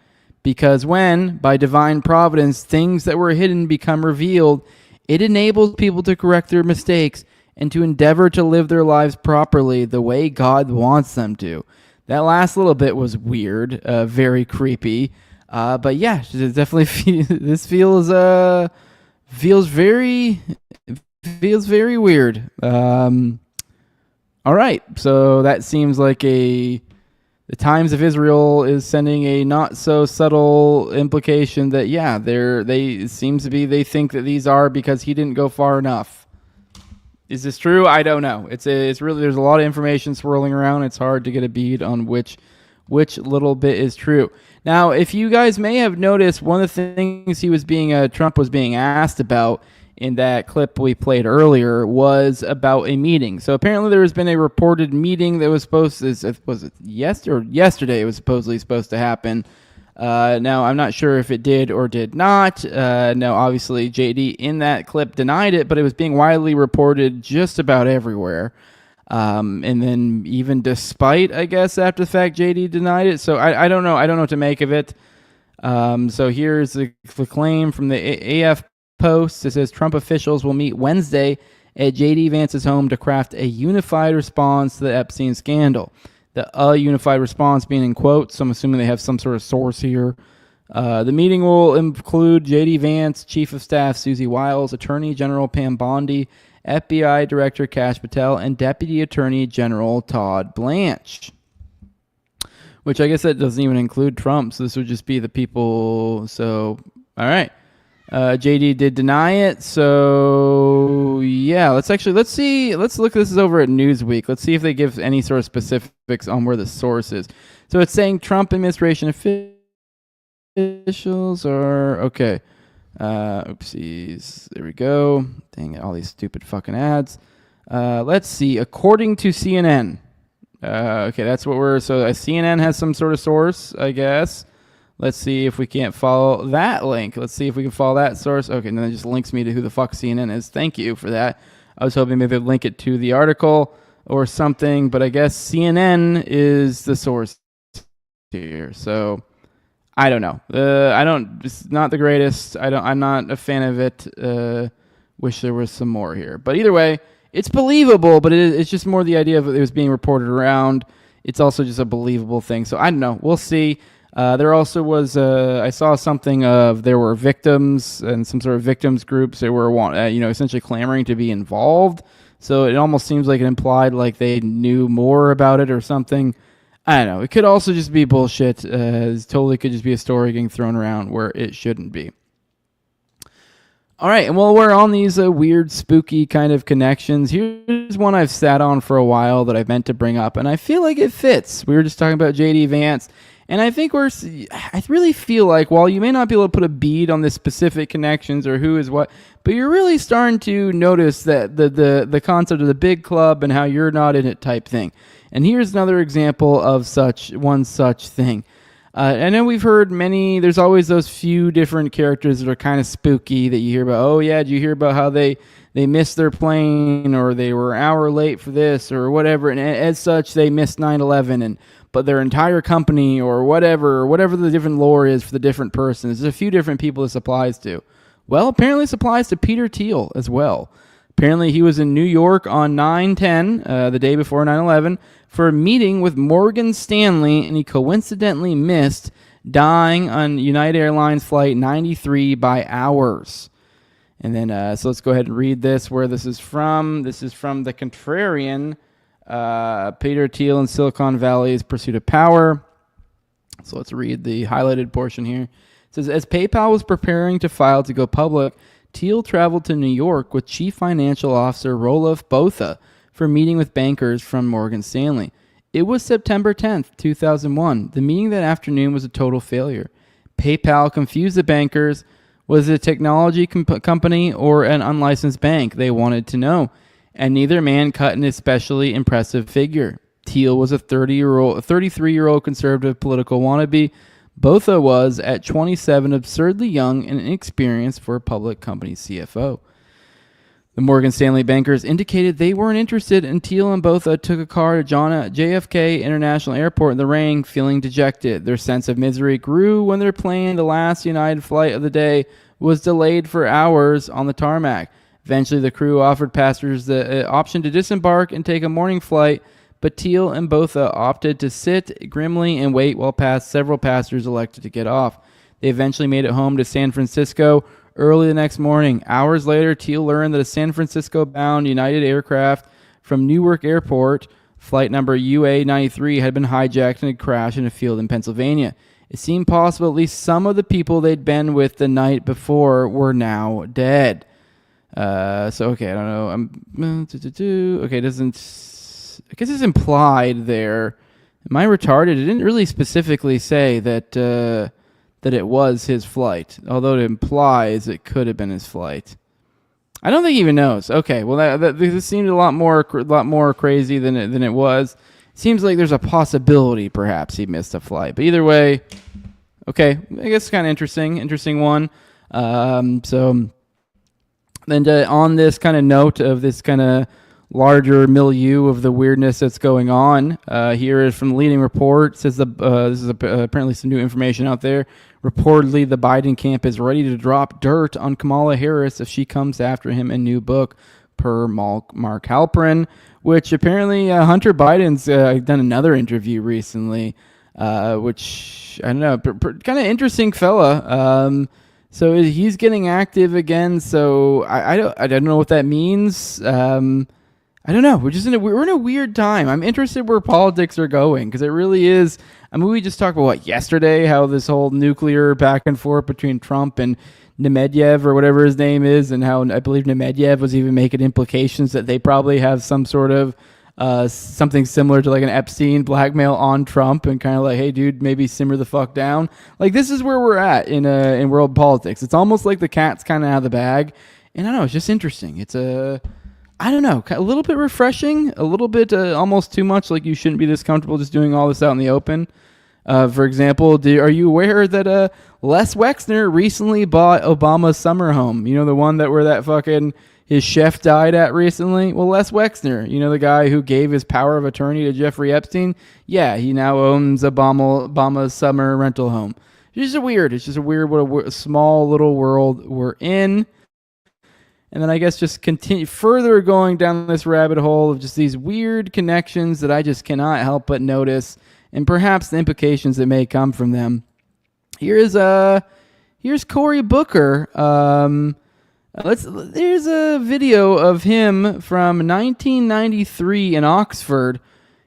Because when, by divine providence, things that were hidden become revealed, it enables people to correct their mistakes and to endeavor to live their lives properly the way God wants them to. That last little bit was weird, very creepy. But yeah, definitely this feels very weird. All right, so that seems like the Times of Israel is sending a not so subtle implication that they think that these are because he didn't go far enough. Is this true? I don't know. It's really, there's a lot of information swirling around. It's hard to get a bead on which little bit is true. Now, if you guys may have noticed, one of the things Trump was being asked about in that clip we played earlier was about a meeting. So apparently there has been a reported meeting that was yesterday it was supposedly supposed to happen. Now, I'm not sure if it did or did not. Now, obviously, JD in that clip denied it, but it was being widely reported just about everywhere. And then even despite, I guess, after the fact, JD denied it. So I don't know. I don't know what to make of it. So here's the claim from the AF Post. It says Trump officials will meet Wednesday at JD Vance's home to craft a unified response to the Epstein scandal. The unified response being in quotes, so I'm assuming they have some sort of source here. The meeting will include J.D. Vance, Chief of Staff Susie Wiles, Attorney General Pam Bondi, FBI Director Kash Patel, and Deputy Attorney General Todd Blanche. Which I guess that doesn't even include Trump, so this would just be the people. So, all right. JD did deny it, so yeah, let's look. This is over at Newsweek. Let's see if they give any sort of specifics on where the source is. So it's saying Trump administration officials are okay. Oopsies. There we go. Dang it, all these stupid fucking ads. Let's see. According to CNN. Okay, that's what so CNN has some sort of source, I guess. Let's see if we can't follow that link. Let's see if we can follow that source. Okay, and then it just links me to who the fuck CNN is. Thank you for that. I was hoping maybe they'd link it to the article or something, but I guess CNN is the source here. So I don't know. It's not the greatest. I'm not a fan of it. Wish there was some more here. But either way, it's believable, but it's just more the idea of it was being reported around. It's also just a believable thing. So I don't know. We'll see. There also was, I saw something of there were victims and some sort of victims groups that were, essentially clamoring to be involved. So it almost seems like it implied like they knew more about it or something. I don't know. It could also just be bullshit. It totally could just be a story getting thrown around where it shouldn't be. All right, and while we're on these weird, spooky kind of connections, here's one I've sat on for a while that I meant to bring up, and I feel like it fits. We were just talking about J.D. Vance, and I really feel like while you may not be able to put a bead on the specific connections or who is what, but you're really starting to notice that the concept of the big club and how you're not in it type thing. And here's another example of such thing. I know we've heard there's always those few different characters that are kind of spooky that you hear about. Oh yeah, did you hear about how they missed their plane or they were an hour late for this or whatever, and as such they missed 9/11 but their entire company or whatever the different lore is for the different persons. There's a few different people this applies to. Well, apparently this applies to Peter Thiel as well. Apparently he was in New York on 9/10, the day before 9/11, for a meeting with Morgan Stanley, and he coincidentally missed dying on United Airlines Flight 93 by hours. And then, so let's go ahead and read this, where this is from. This is from The Contrarian, Peter Thiel in Silicon Valley's Pursuit of Power. So let's read the highlighted portion here. It says, as PayPal was preparing to file to go public, Thiel traveled to New York with Chief Financial Officer Roelof Botha for a meeting with bankers from Morgan Stanley. It was September 10th, 2001. The meeting that afternoon was a total failure. PayPal confused the bankers. Was it a technology company or an unlicensed bank? They wanted to know. And neither man cut an especially impressive figure. Thiel was a 33-year-old conservative political wannabe. Botha was, at 27, absurdly young and inexperienced for a public company CFO. The Morgan Stanley bankers indicated they weren't interested, and Thiel and Botha took a car to JFK International Airport in the rain, feeling dejected. Their sense of misery grew when their plane, the last United flight of the day, was delayed for hours on the tarmac. Eventually, the crew offered passengers the option to disembark and take a morning flight, but Thiel and Botha opted to sit grimly and wait while several passengers elected to get off. They eventually made it home to San Francisco early the next morning. Hours later, Thiel learned that a San Francisco-bound United aircraft from Newark Airport, flight number UA-93, had been hijacked and had crashed in a field in Pennsylvania. It seemed possible at least some of the people they'd been with the night before were now dead. Okay, I don't know. Okay, it doesn't... I guess it's implied there. Am I retarded? It didn't really specifically say that it was his flight, although it implies it could have been his flight. I don't think he even knows. Okay, well, this seemed a lot more crazy than it was. It seems like there's a possibility perhaps he missed a flight, but either way, okay, I guess kind of interesting one. So then on this kind of note of this kind of larger milieu of the weirdness that's going on. Here is from the leading report. It says this is apparently some new information out there. Reportedly, the Biden camp is ready to drop dirt on Kamala Harris if she comes after him in new book, per Mark Halperin, which apparently Hunter Biden's done another interview recently. which I don't know, kind of interesting fella. So he's getting active again. So I don't know what that means. I don't know. We're in a weird time. I'm interested where politics are going because it really is. I mean, we just talked about yesterday, how this whole nuclear back and forth between Trump and Nemedyev or whatever his name is, and how I believe Nemedyev was even making implications that they probably have some sort of something similar to like an Epstein blackmail on Trump, and kind of like, hey, dude, maybe simmer the fuck down. Like, this is where we're at in world politics. It's almost like the cat's kind of out of the bag, and I don't know. It's just interesting. It's I don't know, a little bit refreshing, a little bit almost too much. Like, you shouldn't be this comfortable just doing all this out in the open. For example, are you aware that Les Wexner recently bought Obama's summer home? You know, the one where that fucking his chef died at recently? Well, Les Wexner, you know, the guy who gave his power of attorney to Jeffrey Epstein? Yeah, he now owns Obama's summer rental home. It's just a weird, what a small little world we're in. And then I guess just continue further going down this rabbit hole of just these weird connections that I just cannot help but notice, and perhaps the implications that may come from them. Here's Cory Booker. There's a video of him from 1993 in Oxford,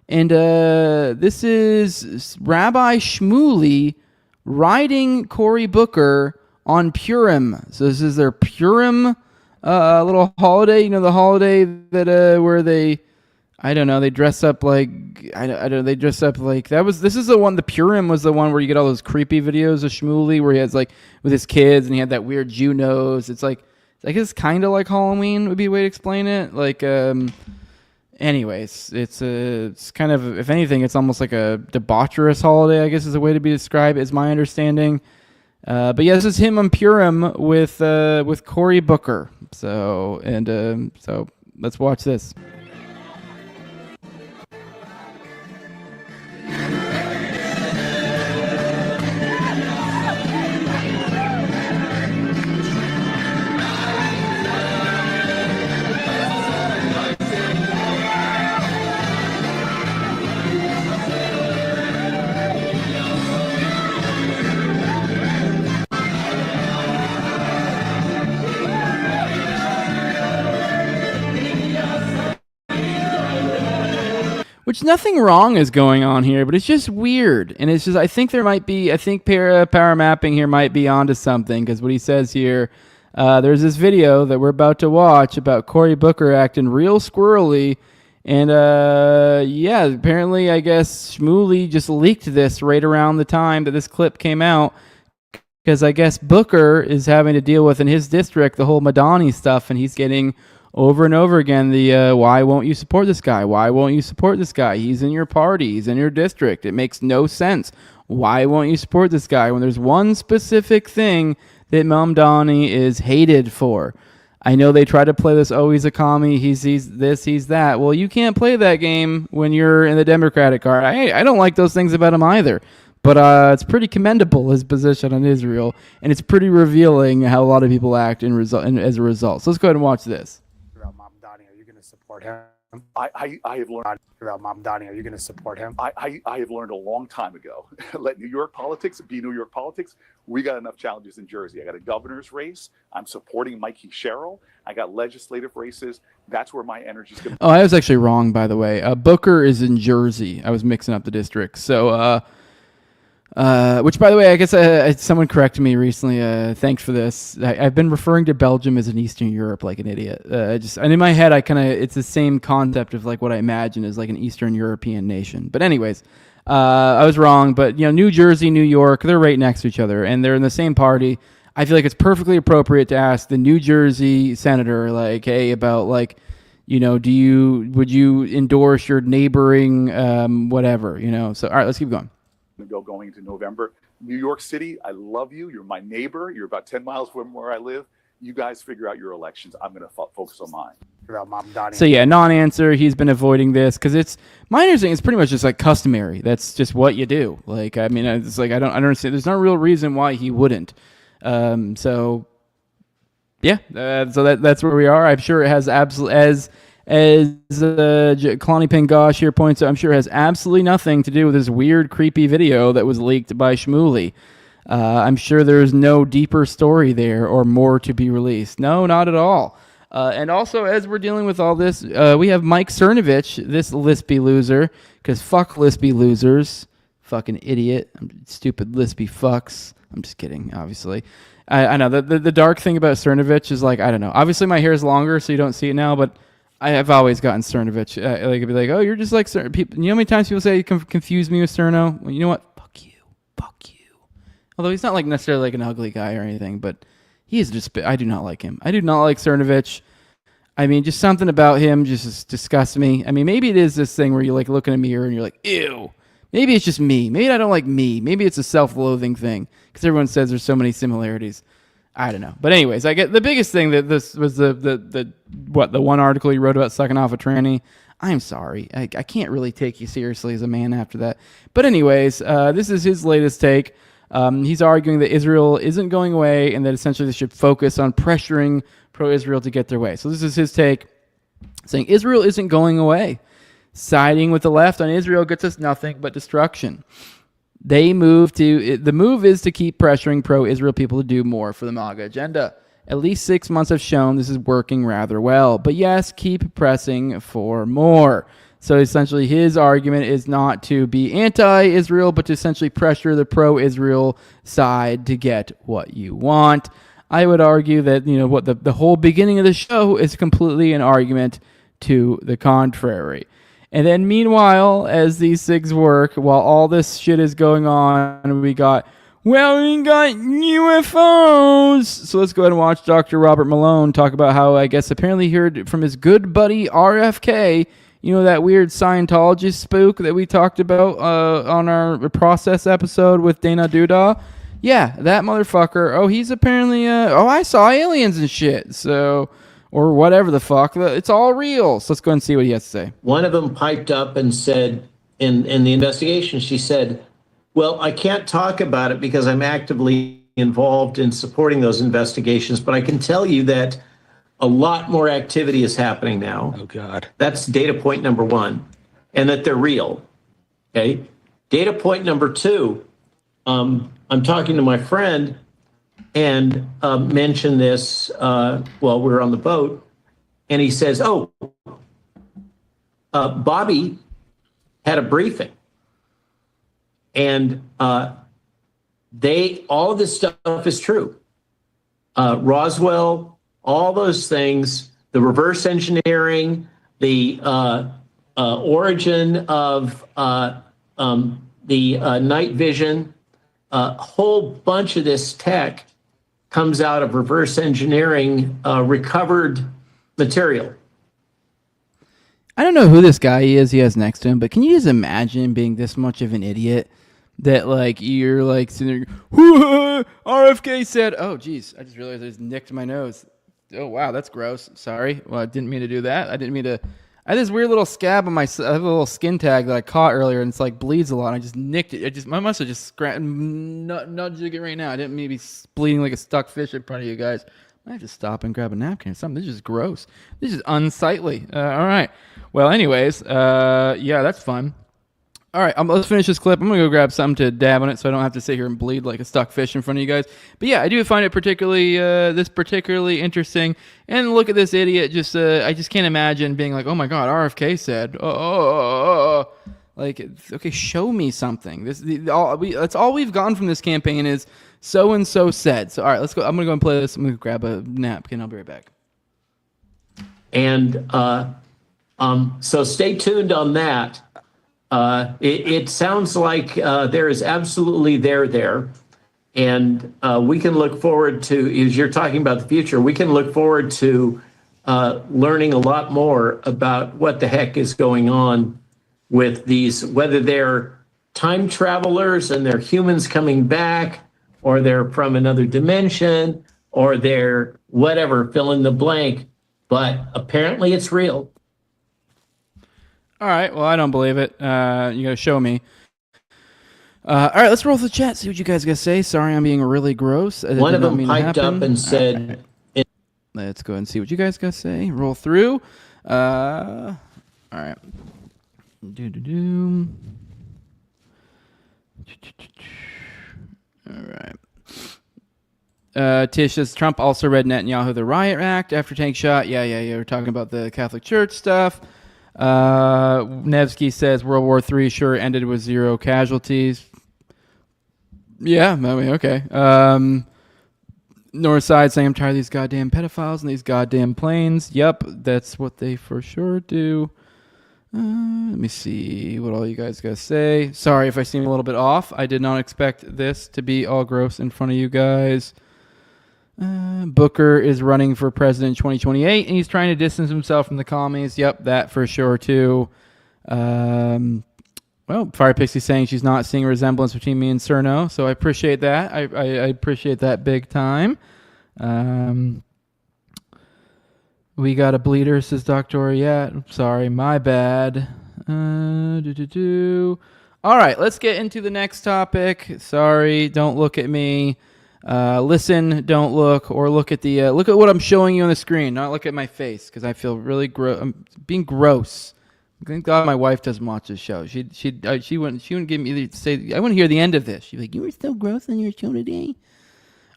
and this is Rabbi Shmuley riding Cory Booker on Purim. So this is their Purim little holiday. You know, the holiday that where they, I don't know, they dress up like, they dress up like, this is the one, the Purim was the one where you get all those creepy videos of Shmuley where he has like, with his kids, and he had that weird Jew nose. It's like, I guess kind of like Halloween would be a way to explain it. Like, anyways, it's kind of, if anything, it's almost like a debaucherous holiday, I guess is a way to be described, is my understanding. But yeah, this is him on Purim with Cory Booker. So let's watch this. Which nothing wrong is going on here, but it's just weird. And it's just, I think Power Mapping here might be onto something, because what he says here, there's this video that we're about to watch about Cory Booker acting real squirrely. And yeah, apparently, I guess Shmuley just leaked this right around the time that this clip came out, because I guess Booker is having to deal with in his district the whole Madani stuff, and he's getting over and over again the why won't you support this guy? Why won't you support this guy? He's in your party. He's in your district. It makes no sense. Why won't you support this guy when there's one specific thing that Mamdani is hated for? I know they try to play this, oh, he's a commie, he's this, he's that. Well, you can't play that game when you're in the Democratic Party. I don't like those things about him either. But it's pretty commendable, his position on Israel, and it's pretty revealing how a lot of people act as a result. So let's go ahead and watch this. Support him. I have learned about Mamdani. Are you going to support him? I have learned a long time ago. Let New York politics be New York politics. We got enough challenges in Jersey. I got a governor's race. I'm supporting Mikey Sherrill. I got legislative races. That's where my energy is going to. Oh, I was actually wrong, by the way. Booker is in Jersey. I was mixing up the districts. So, which, by the way, I guess someone corrected me recently. Thanks for this. I've been referring to Belgium as an Eastern Europe like an idiot. And in my head, it's the same concept of like what I imagine as like an Eastern European nation. But anyways, I was wrong. But, you know, New Jersey, New York, they're right next to each other, and they're in the same party. I feel like it's perfectly appropriate to ask the New Jersey senator, like, hey, about like, you know, would you endorse your neighboring whatever, you know? So, all right, let's keep going. Going into November. New York City, I love you. You're my neighbor. You're about 10 miles from where I live. You guys figure out your elections. I'm going to focus on mine. So yeah, non-answer. He's been avoiding this because it's my understanding. It's pretty much just like customary. That's just what you do. Like, I mean, it's like I don't understand. There's no real reason why he wouldn't. So yeah, so that's where we are. I'm sure it has as Kalani Pengosh here points out, I'm sure has absolutely nothing to do with this weird, creepy video that was leaked by Shmuley. I'm sure there's no deeper story there or more to be released. No, not at all. And also, as we're dealing with all this, we have Mike Cernovich, this lispy loser, because fuck lispy losers. Fucking idiot. Stupid lispy fucks. I'm just kidding, obviously. I know. The dark thing about Cernovich is like, I don't know. Obviously, my hair is longer, so you don't see it now, but I have always gotten Cernovich. Like, it'd be like, oh, you're just like Cerno. You know how many times people say you confuse me with Cerno? Well, you know what? Fuck you. Although he's not like necessarily like an ugly guy or anything, but he is just, I do not like him. I do not like Cernovich. I mean, just something about him just disgusts me. I mean, maybe it is this thing where you like look in a mirror and you're like, ew. Maybe it's just me. Maybe I don't like me. Maybe it's a self-loathing thing because everyone says there's so many similarities. I don't know. But anyways, I get the biggest thing that this was the one article you wrote about sucking off a tranny. I'm sorry. I can't really take you seriously as a man after that. But anyways, this is his latest take. He's arguing that Israel isn't going away and that essentially they should focus on pressuring pro-Israel to get their way. So this is his take, saying Israel isn't going away. Siding with the left on Israel gets us nothing but destruction. The move is to keep pressuring pro-Israel people to do more for the MAGA agenda. At least 6 months have shown this is working rather well. But yes, keep pressing for more. So essentially his argument is not to be anti-Israel, but to essentially pressure the pro-Israel side to get what you want. I would argue that, you know, what the whole beginning of the show is completely an argument to the contrary. And then meanwhile, as these things work, while all this shit is going on, we got UFOs. So let's go ahead and watch Dr. Robert Malone talk about how, I guess, apparently he heard from his good buddy RFK, you know, that weird Scientologist spook that we talked about on our process episode with Dana Duda. Yeah, that motherfucker. Oh, he's apparently, I saw aliens and shit. So, or whatever the fuck. It's all real. So let's go and see what he has to say. One of them piped up and said, in the investigation, she said, well, I can't talk about it because I'm actively involved in supporting those investigations, but I can tell you that a lot more activity is happening now. Oh, God. That's data point number one, and that they're real. Okay. Data point number two, I'm talking to my friend and mentioned this while we were on the boat, and he says, oh, Bobby had a briefing, and all of this stuff is true. Roswell, all those things, the reverse engineering, the origin of the night vision, a whole bunch of this tech comes out of reverse engineering recovered material. I don't know who this guy is he has next to him, but can you just imagine being this much of an idiot that, like, you're like sitting there, RFK said, oh, geez, I just realized I just nicked my nose. Oh, wow, that's gross. Sorry. Well, I didn't mean to do that. I didn't mean to. I had this weird little scab on I have a little skin tag that I caught earlier, and it's like bleeds a lot. I just nicked it. I must have just nudged it right now. I didn't mean to be bleeding like a stuck fish in front of you guys. I have to stop and grab a napkin or something. This is gross. This is unsightly. All right. Well, anyways, yeah, that's fun. All right, let's finish this clip. I'm going to go grab something to dab on it so I don't have to sit here and bleed like a stuck fish in front of you guys. But yeah, I do find it particularly interesting. And look at this idiot. I just can't imagine being like, oh my God, RFK said, like, okay, show me something. That's all we've gotten from this campaign is so-and-so said. So all right, let's go. I'm going to go and play this. I'm going to grab a napkin. I'll be right back. And so stay tuned on that. It sounds like there is absolutely there. And we can look forward to, as you're talking about the future, we can look forward to learning a lot more about what the heck is going on with these, whether they're time travelers and they're humans coming back, or they're from another dimension, or they're whatever, fill in the blank. But apparently it's real. All right. Well, I don't believe it. You got to show me. All right. Let's roll the chat. See what you guys got to say. Sorry, I'm being really gross. One of them piped up and said, let's go ahead and see what you guys got to say. Roll through. All right. Do. All right. Tish says Trump also read Netanyahu the riot act after tank shot. Yeah. We're talking about the Catholic Church stuff. Nevsky says World War III sure ended with 0 casualties. Yeah, I mean, okay. Northside saying I'm tired of these goddamn pedophiles and these goddamn planes. Yep, that's what they for sure do. Let me see what all you guys got to say. Sorry if I seem a little bit off. I did not expect this to be all gross in front of you guys. Booker is running for president in 2028, and he's trying to distance himself from the commies. Yep, that for sure, too. Well, Fire Pixie saying she's not seeing a resemblance between me and Cerno, so I appreciate that. I appreciate that big time. We got a bleeder, says Dr. Yeah, sorry, my bad. All right, let's get into the next topic. Sorry, don't look at me. Listen, don't look, or look at the look at what I'm showing you on the screen. Not look at my face because I feel really gross. I'm being gross. Thank God my wife doesn't watch this show. She wouldn't give me say. I wouldn't hear the end of this. She'd be like, "You were so gross on your show today."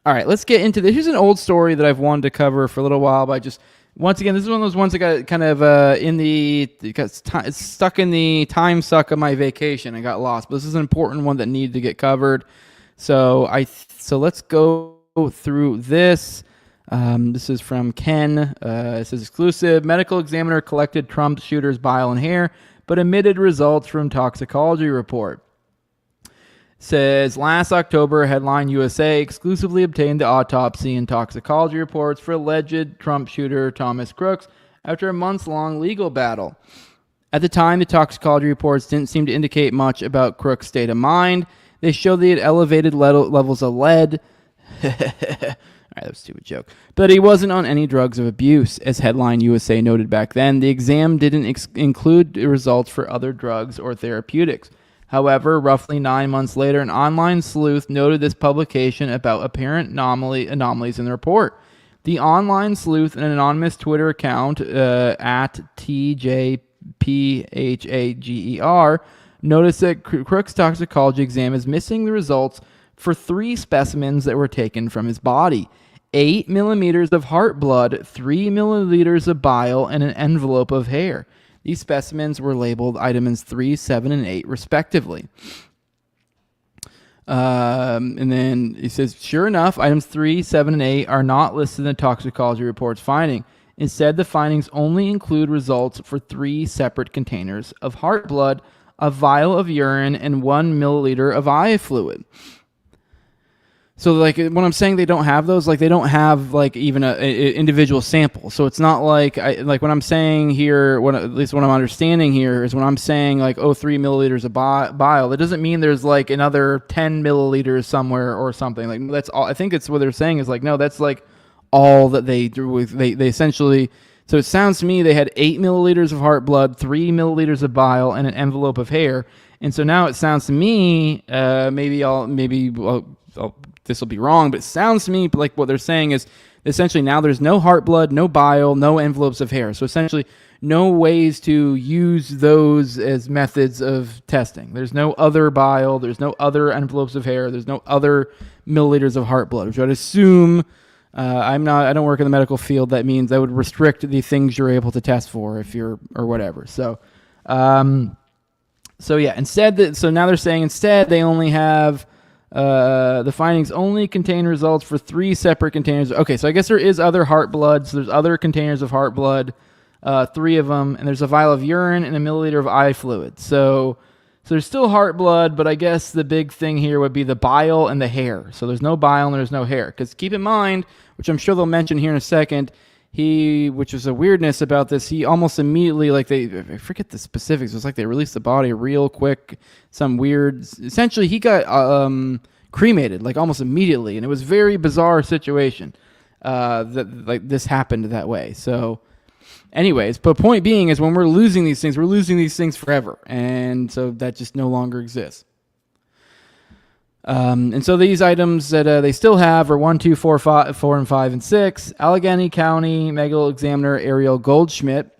All right, let's get into this. Here's an old story that I've wanted to cover for a little while, but I just once again, this is one of those ones that got kind of it's stuck in the time suck of my vacation. I got lost, but this is an important one that needed to get covered. So let's go through this. This is from Ken. It says exclusive. Medical examiner collected Trump shooter's bile and hair, but omitted results from toxicology report. Says last October, headline USA exclusively obtained the autopsy and toxicology reports for alleged Trump shooter Thomas Crooks after a months-long legal battle. At the time, the toxicology reports didn't seem to indicate much about Crooks' state of mind. They showed that he had elevated levels of lead. All right, that was a stupid joke. But he wasn't on any drugs of abuse. As Headline USA noted back then, the exam didn't include results for other drugs or therapeutics. However, roughly 9 months later, an online sleuth noted this publication about apparent anomalies in the report. The online sleuth, an anonymous Twitter account at TJPHAGER, noticed that Crook's toxicology exam is missing the results for 3 specimens that were taken from his body. 8 millimeters of heart blood, 3 milliliters of bile, and an envelope of hair. These specimens were labeled items 3, 7, and 8, respectively. And then he says, sure enough, items 3, 7, and 8 are not listed in the toxicology report's finding. Instead, the findings only include results for 3 separate containers of heart blood, a vial of urine, and 1 milliliter of eye fluid. So, like, when I'm saying they don't have those, like, they don't have, like, even a individual sample. So it's not like, when I'm saying here, at least what I'm understanding here is when I'm saying, like, 3 milliliters of bile, that doesn't mean there's, like, another 10 milliliters somewhere or something. Like, that's all. I think it's what they're saying is, like, no, that's, like, all that they do. They essentially... So it sounds to me they had 8 milliliters of heart blood, 3 milliliters of bile, and an envelope of hair. And so now it sounds to me, maybe this will be wrong, but it sounds to me like what they're saying is essentially now there's no heart blood, no bile, no envelopes of hair. So essentially no ways to use those as methods of testing. There's no other bile, there's no other envelopes of hair, there's no other milliliters of heart blood, which I'd assume... I don't work in the medical field. That means I would restrict the things you're able to test for or whatever. So yeah, so now they're saying instead they only have, the findings only contain results for 3 separate containers. Okay. So I guess there is other heart blood. So there's other containers of heart blood, 3 of them, and there's a vial of urine and a milliliter of eye fluid. So there's still heart blood, but I guess the big thing here would be the bile and the hair. So there's no bile and there's no hair. Because keep in mind, which I'm sure they'll mention here in a second, which is a weirdness about this, he almost immediately, I forget the specifics, it's like they released the body real quick, essentially he got cremated, like almost immediately, and it was a very bizarre situation that like this happened that way. So... Anyways, but point being is when we're losing these things forever. And so that just no longer exists. And so these items that they still have are 1, 2, 4, 5, 4, and 5, and 6. Allegheny County Medical Examiner Ariel Goldschmidt,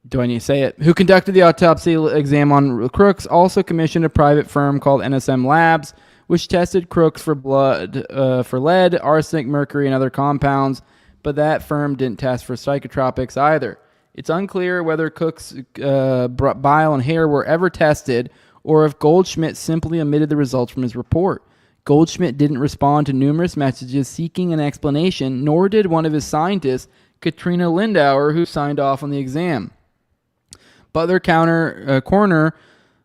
do I need to say it, who conducted the autopsy exam on Crooks, also commissioned a private firm called NSM Labs, which tested Crooks for blood for lead, arsenic, mercury, and other compounds, but that firm didn't test for psychotropics either. It's unclear whether Cook's bile and hair were ever tested, or if Goldschmidt simply omitted the results from his report. Goldschmidt didn't respond to numerous messages seeking an explanation, nor did one of his scientists, Katrina Lindauer, who signed off on the exam. Butler coroner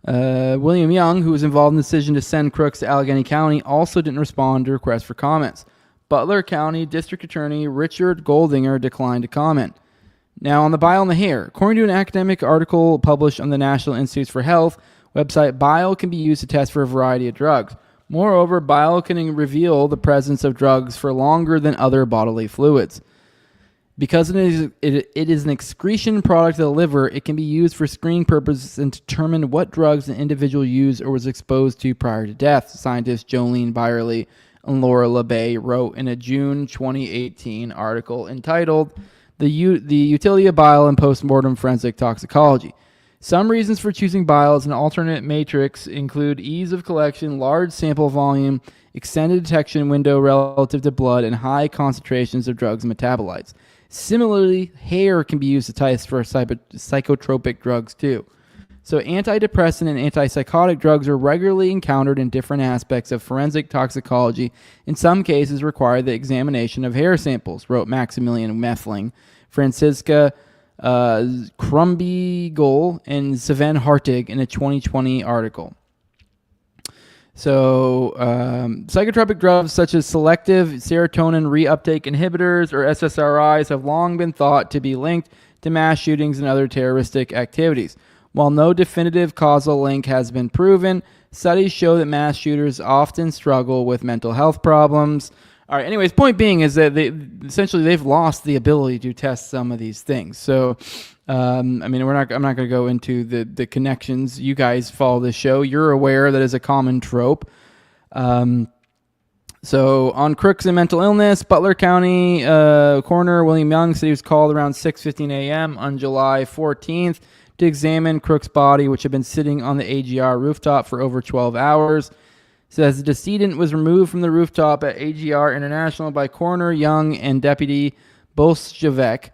William Young, who was involved in the decision to send Crooks to Allegheny County, also didn't respond to requests for comments. Butler County District Attorney Richard Goldinger declined to comment. Now, on the bile and the hair, according to an academic article published on the National Institutes for Health website, bile can be used to test for a variety of drugs. Moreover, bile can reveal the presence of drugs for longer than other bodily fluids. Because it is an excretion product of the liver, it can be used for screening purposes and determine what drugs an individual used or was exposed to prior to death, scientists Jolene Byerly and Laura LeBay wrote in a June 2018 article entitled The Utility of Bile in Postmortem Forensic Toxicology. Some reasons for choosing bile as an alternate matrix include ease of collection, large sample volume, extended detection window relative to blood, and high concentrations of drugs and metabolites. Similarly, hair can be used to test for psychotropic drugs too. So antidepressant and antipsychotic drugs are regularly encountered in different aspects of forensic toxicology, in some cases require the examination of hair samples, wrote Maximilian Meffling, Franziska Krumbiegel, and Sven Hartig in a 2020 article. So, psychotropic drugs such as selective serotonin reuptake inhibitors, or SSRIs, have long been thought to be linked to mass shootings and other terroristic activities. While no definitive causal link has been proven, studies show that mass shooters often struggle with mental health problems. All right, anyways, point being is that they've lost the ability to test some of these things. So, I'm not going to go into the connections. You guys follow this show. You're aware that is a common trope. So on Crooks and mental illness, Butler County coroner William Young said he was called around 6:15 a.m. on July 14th to examine Crooks' body, which had been sitting on the AGR rooftop for over 12 hours. Says the decedent was removed from the rooftop at AGR International by Coroner Young and Deputy Bolshevik.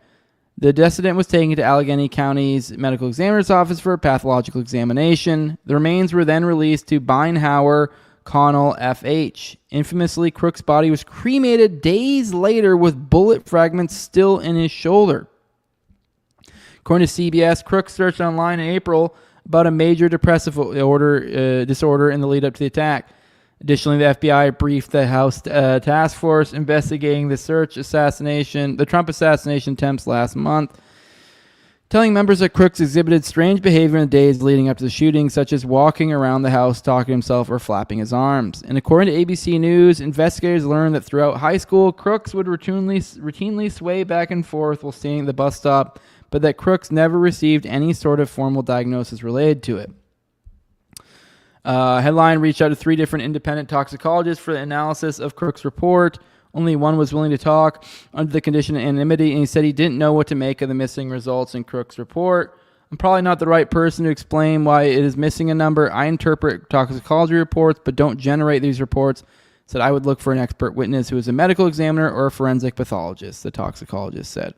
The decedent was taken to Allegheny County's medical examiner's office for a pathological examination. The remains were then released to Beinhauer Connell FH. Infamously, Crooks' body was cremated days later with bullet fragments still in his shoulder. According to CBS, Crooks searched online in April about a major depressive disorder in the lead up to the attack. Additionally, the FBI briefed the House task force investigating the Trump assassination attempts last month, telling members that Crooks exhibited strange behavior in the days leading up to the shooting, such as walking around the house, talking to himself, or flapping his arms. And according to ABC News, investigators learned that throughout high school, Crooks would routinely sway back and forth while standing at the bus stop, but that Crooks never received any sort of formal diagnosis related to it. Headline reached out to 3 different independent toxicologists for the analysis of Crooks' report. Only one was willing to talk under the condition of anonymity, and he said he didn't know what to make of the missing results in Crooks' report. I'm probably not the right person to explain why it is missing a number. I interpret toxicology reports, but don't generate these reports. Said I would look for an expert witness who is a medical examiner or a forensic pathologist, the toxicologist said.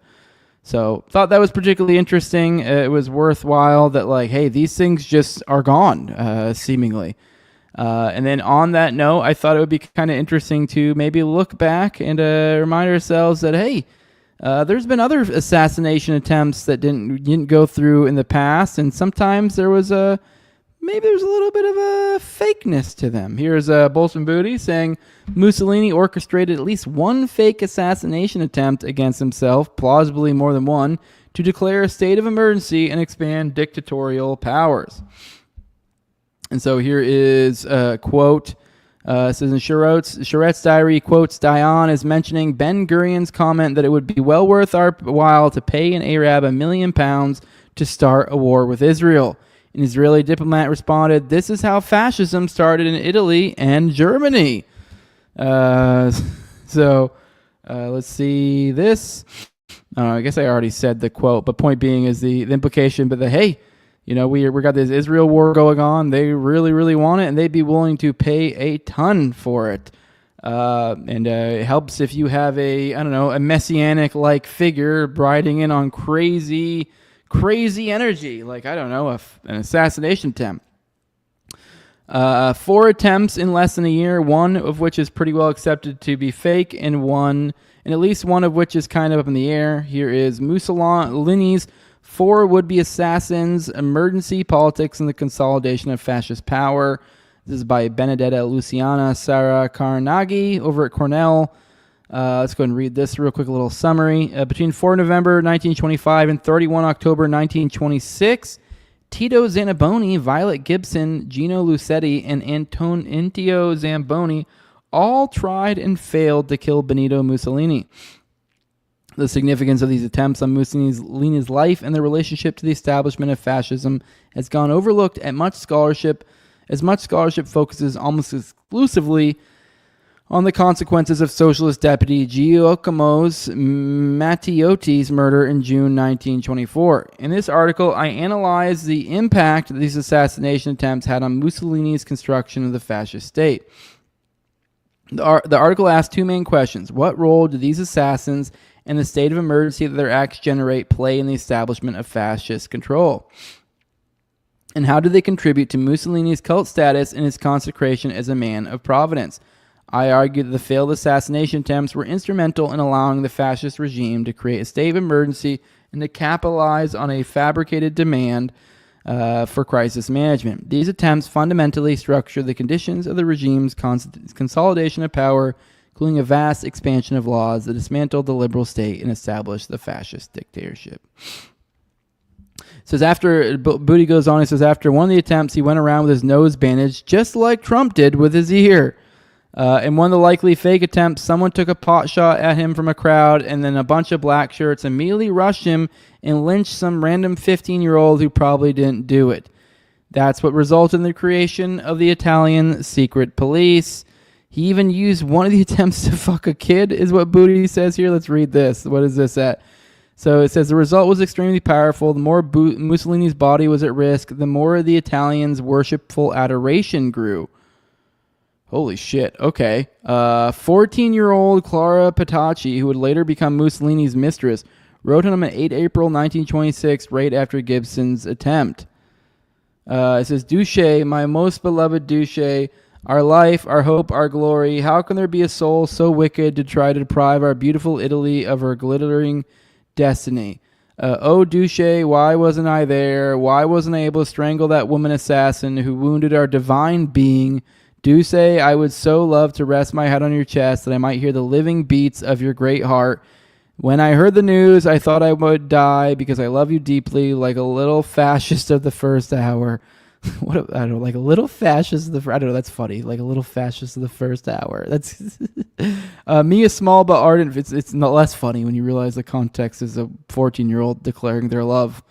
So thought that was particularly interesting. It was worthwhile that, like, hey, these things just are gone, seemingly. And then on that note, I thought it would be kind of interesting to maybe look back and remind ourselves that, hey, there's been other assassination attempts that didn't go through in the past, and sometimes there was maybe there's a little bit of a fakeness to them. Here's Bolson Booty saying Mussolini orchestrated at least one fake assassination attempt against himself, plausibly more than one, to declare a state of emergency and expand dictatorial powers. And so here is a quote. It says in Charette's diary, quotes, Dion is mentioning Ben Gurion's comment that it would be well worth our while to pay an Arab £1 million to start a war with Israel. An Israeli diplomat responded, "This is how fascism started in Italy and Germany." Let's see this. I guess I already said the quote, but point being is the implication, but hey, we got this Israel war going on. They really, really want it, and they'd be willing to pay a ton for it. It helps if you have a messianic-like figure riding in on crazy energy, like, an assassination attempt. 4 attempts in less than a year, one of which is pretty well accepted to be fake, and at least one of which is kind of up in the air. Here is Mussolini's 4 would-be assassins, emergency politics, and the consolidation of fascist power. This is by Benedetta Luciana Sara Carnaghi over at Cornell. Let's go ahead and read this real quick, a little summary. Between 4 November 1925 and 31 October 1926, Tito Zanaboni, Violet Gibson, Gino Lucetti, and Antonio Zamboni all tried and failed to kill Benito Mussolini. The significance of these attempts on Mussolini's life and their relationship to the establishment of fascism has gone overlooked as much scholarship focuses almost exclusively on the consequences of socialist deputy Giacomo Matteotti's murder in June 1924. In this article, I analyze the impact that these assassination attempts had on Mussolini's construction of the fascist state. The article asks 2 main questions. What role do these assassins and the state of emergency that their acts generate play in the establishment of fascist control? And how do they contribute to Mussolini's cult status and his consecration as a man of providence? I argue that the failed assassination attempts were instrumental in allowing the fascist regime to create a state of emergency and to capitalize on a fabricated demand for crisis management. These attempts fundamentally structure the conditions of the regime's consolidation of power, including a vast expansion of laws that dismantled the liberal state and established the fascist dictatorship. Says after, Booty goes on, he says, after one of the attempts, he went around with his nose bandaged, just like Trump did with his ear. In one of the likely fake attempts, someone took a pot shot at him from a crowd, and then a bunch of black shirts immediately rushed him and lynched some random 15-year-old who probably didn't do it. That's what resulted in the creation of the Italian secret police. He even used one of the attempts to fuck a kid, is what Booty says here. Let's read this. What is this at? So it says the result was extremely powerful. The more Mussolini's body was at risk, the more the Italians' worshipful adoration grew. Holy shit. Okay. 14-year-old Clara Petacci, who would later become Mussolini's mistress, wrote on him on 8 April 1926, right after Gibson's attempt. It says, Duce, my most beloved Duce, our life, our hope, our glory, how can there be a soul so wicked to try to deprive our beautiful Italy of her glittering destiny? Oh, Duce, why wasn't I there? Why wasn't I able to strangle that woman assassin who wounded our divine being? Duce, I would so love to rest my head on your chest that I might hear the living beats of your great heart. When I heard the news, I thought I would die because I love you deeply, like a little fascist of the first hour. I don't know, like a little fascist of the I don't know, that's funny. Like a little fascist of the first hour. That's me, a small but ardent. It's not less funny when you realize the context is a 14-year-old declaring their love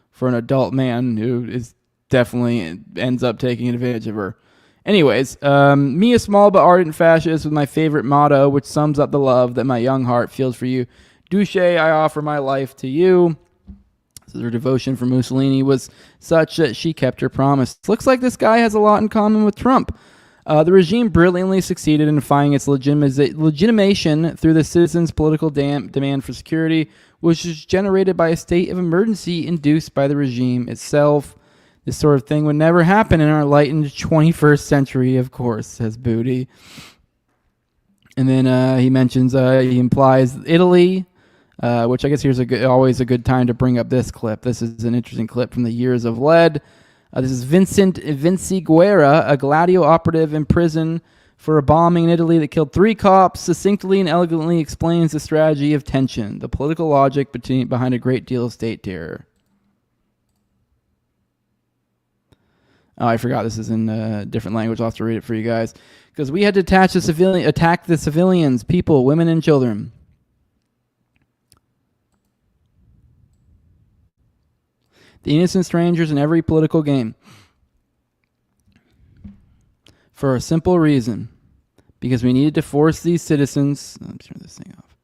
for an adult man who is definitely ends up taking advantage of her. Anyways, me, a small but ardent fascist with my favorite motto, which sums up the love that my young heart feels for you. Duce, I offer my life to you. So her devotion for Mussolini was such that she kept her promise. Looks like this guy has a lot in common with Trump. The regime brilliantly succeeded in finding its legitimation through the citizens' political demand for security, which was generated by a state of emergency induced by the regime itself. This sort of thing would never happen in our enlightened 21st century, of course, says Booty. And then he mentions, he implies Italy, which I guess here's always a good time to bring up this clip. This is an interesting clip from the Years of Lead. This is Vinci Guerra, a Gladio operative in prison for a bombing in Italy that killed 3 cops, succinctly and elegantly explains the strategy of tension, the political logic behind a great deal of state terror. Oh, I forgot this is in a different language. I'll have to read it for you guys. Because we had to attack the civilians, people, women, and children. the innocent strangers in every political game. For a simple reason. Because we needed to force these citizens... Let me turn this thing off.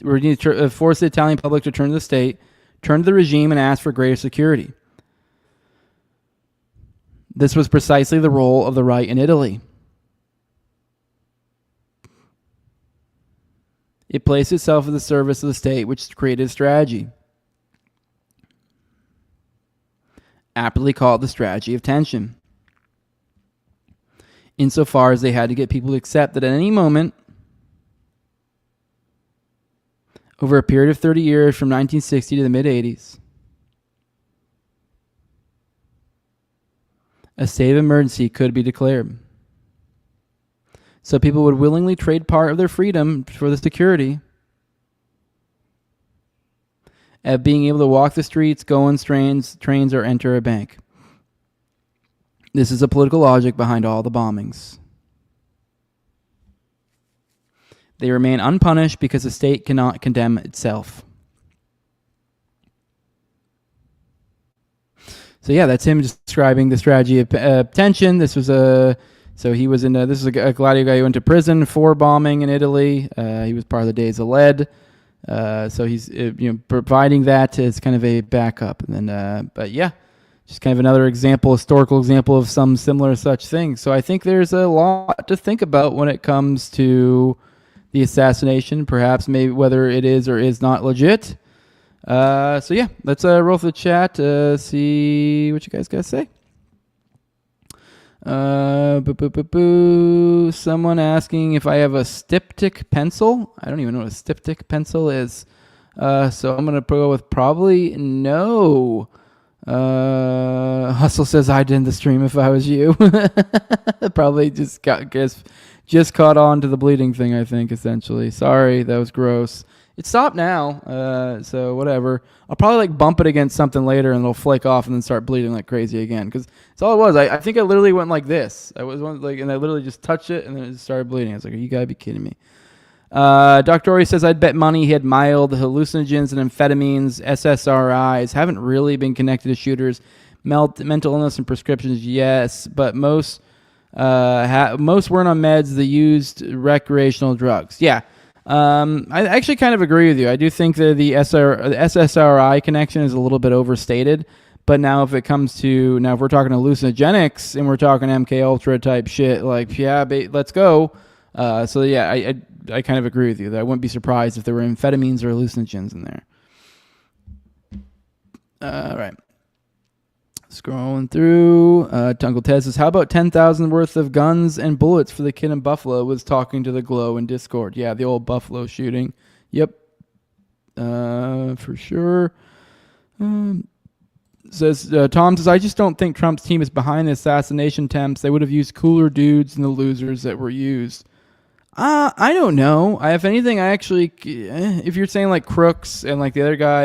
We need to force the Italian public to turn to the state, turn to the regime, and ask for greater security. This was precisely the role of the right in Italy. It placed itself at the service of the state, which created a strategy. Aptly called the strategy of tension. Insofar as they had to get people to accept that at any moment, over a period of 30 years from 1960 to the mid-80s, a state of emergency could be declared. So people would willingly trade part of their freedom for the security of being able to walk the streets, go on trains, or enter a bank. This is a political logic behind all the bombings. They remain unpunished because the state cannot condemn itself. So yeah, that's him describing the strategy of tension. This was this is a Gladio guy who went to prison for bombing in Italy. He was part of the Days of Lead. So he's providing that as kind of a backup. And then, but yeah, just kind of another example, historical example of some similar such thing. So I think there's a lot to think about when it comes to the assassination, perhaps maybe whether it is or is not legit. So yeah, let's roll through the chat, see what you guys got to say. Someone asking if I have a styptic pencil. I don't even know what a styptic pencil is. So I'm going to go with probably no. Hustle says I'd end the stream if I was you. Probably just caught on to the bleeding thing, I think, essentially. Sorry, that was gross. It stopped now, so whatever. I'll probably bump it against something later and it'll flake off and then start bleeding like crazy again. Because that's all it was. I think I literally went like this. And I literally just touched it and then it just started bleeding. I was like, you gotta be kidding me. Dr. Ori says, I'd bet money he had mild hallucinogens and amphetamines, SSRIs. Haven't really been connected to shooters. Mental illness and prescriptions, yes. But most weren't on meds. They used recreational drugs. Yeah. I actually kind of agree with you. I do think that the SSRI connection is a little bit overstated. But now if we're talking hallucinogenics and we're talking MK Ultra type shit, let's go. So yeah, I kind of agree with you that I wouldn't be surprised if there were amphetamines or hallucinogens in there. All right. Scrolling through. Uncle Ted says, how about 10,000 worth of guns and bullets for the kid in Buffalo was talking to the Glow in Discord. Yeah, the old Buffalo shooting. Yep. For sure. Tom says, I just don't think Trump's team is behind the assassination attempts. They would have used cooler dudes than the losers that were used. I don't know. If anything, if you're saying like crooks and like the other guy,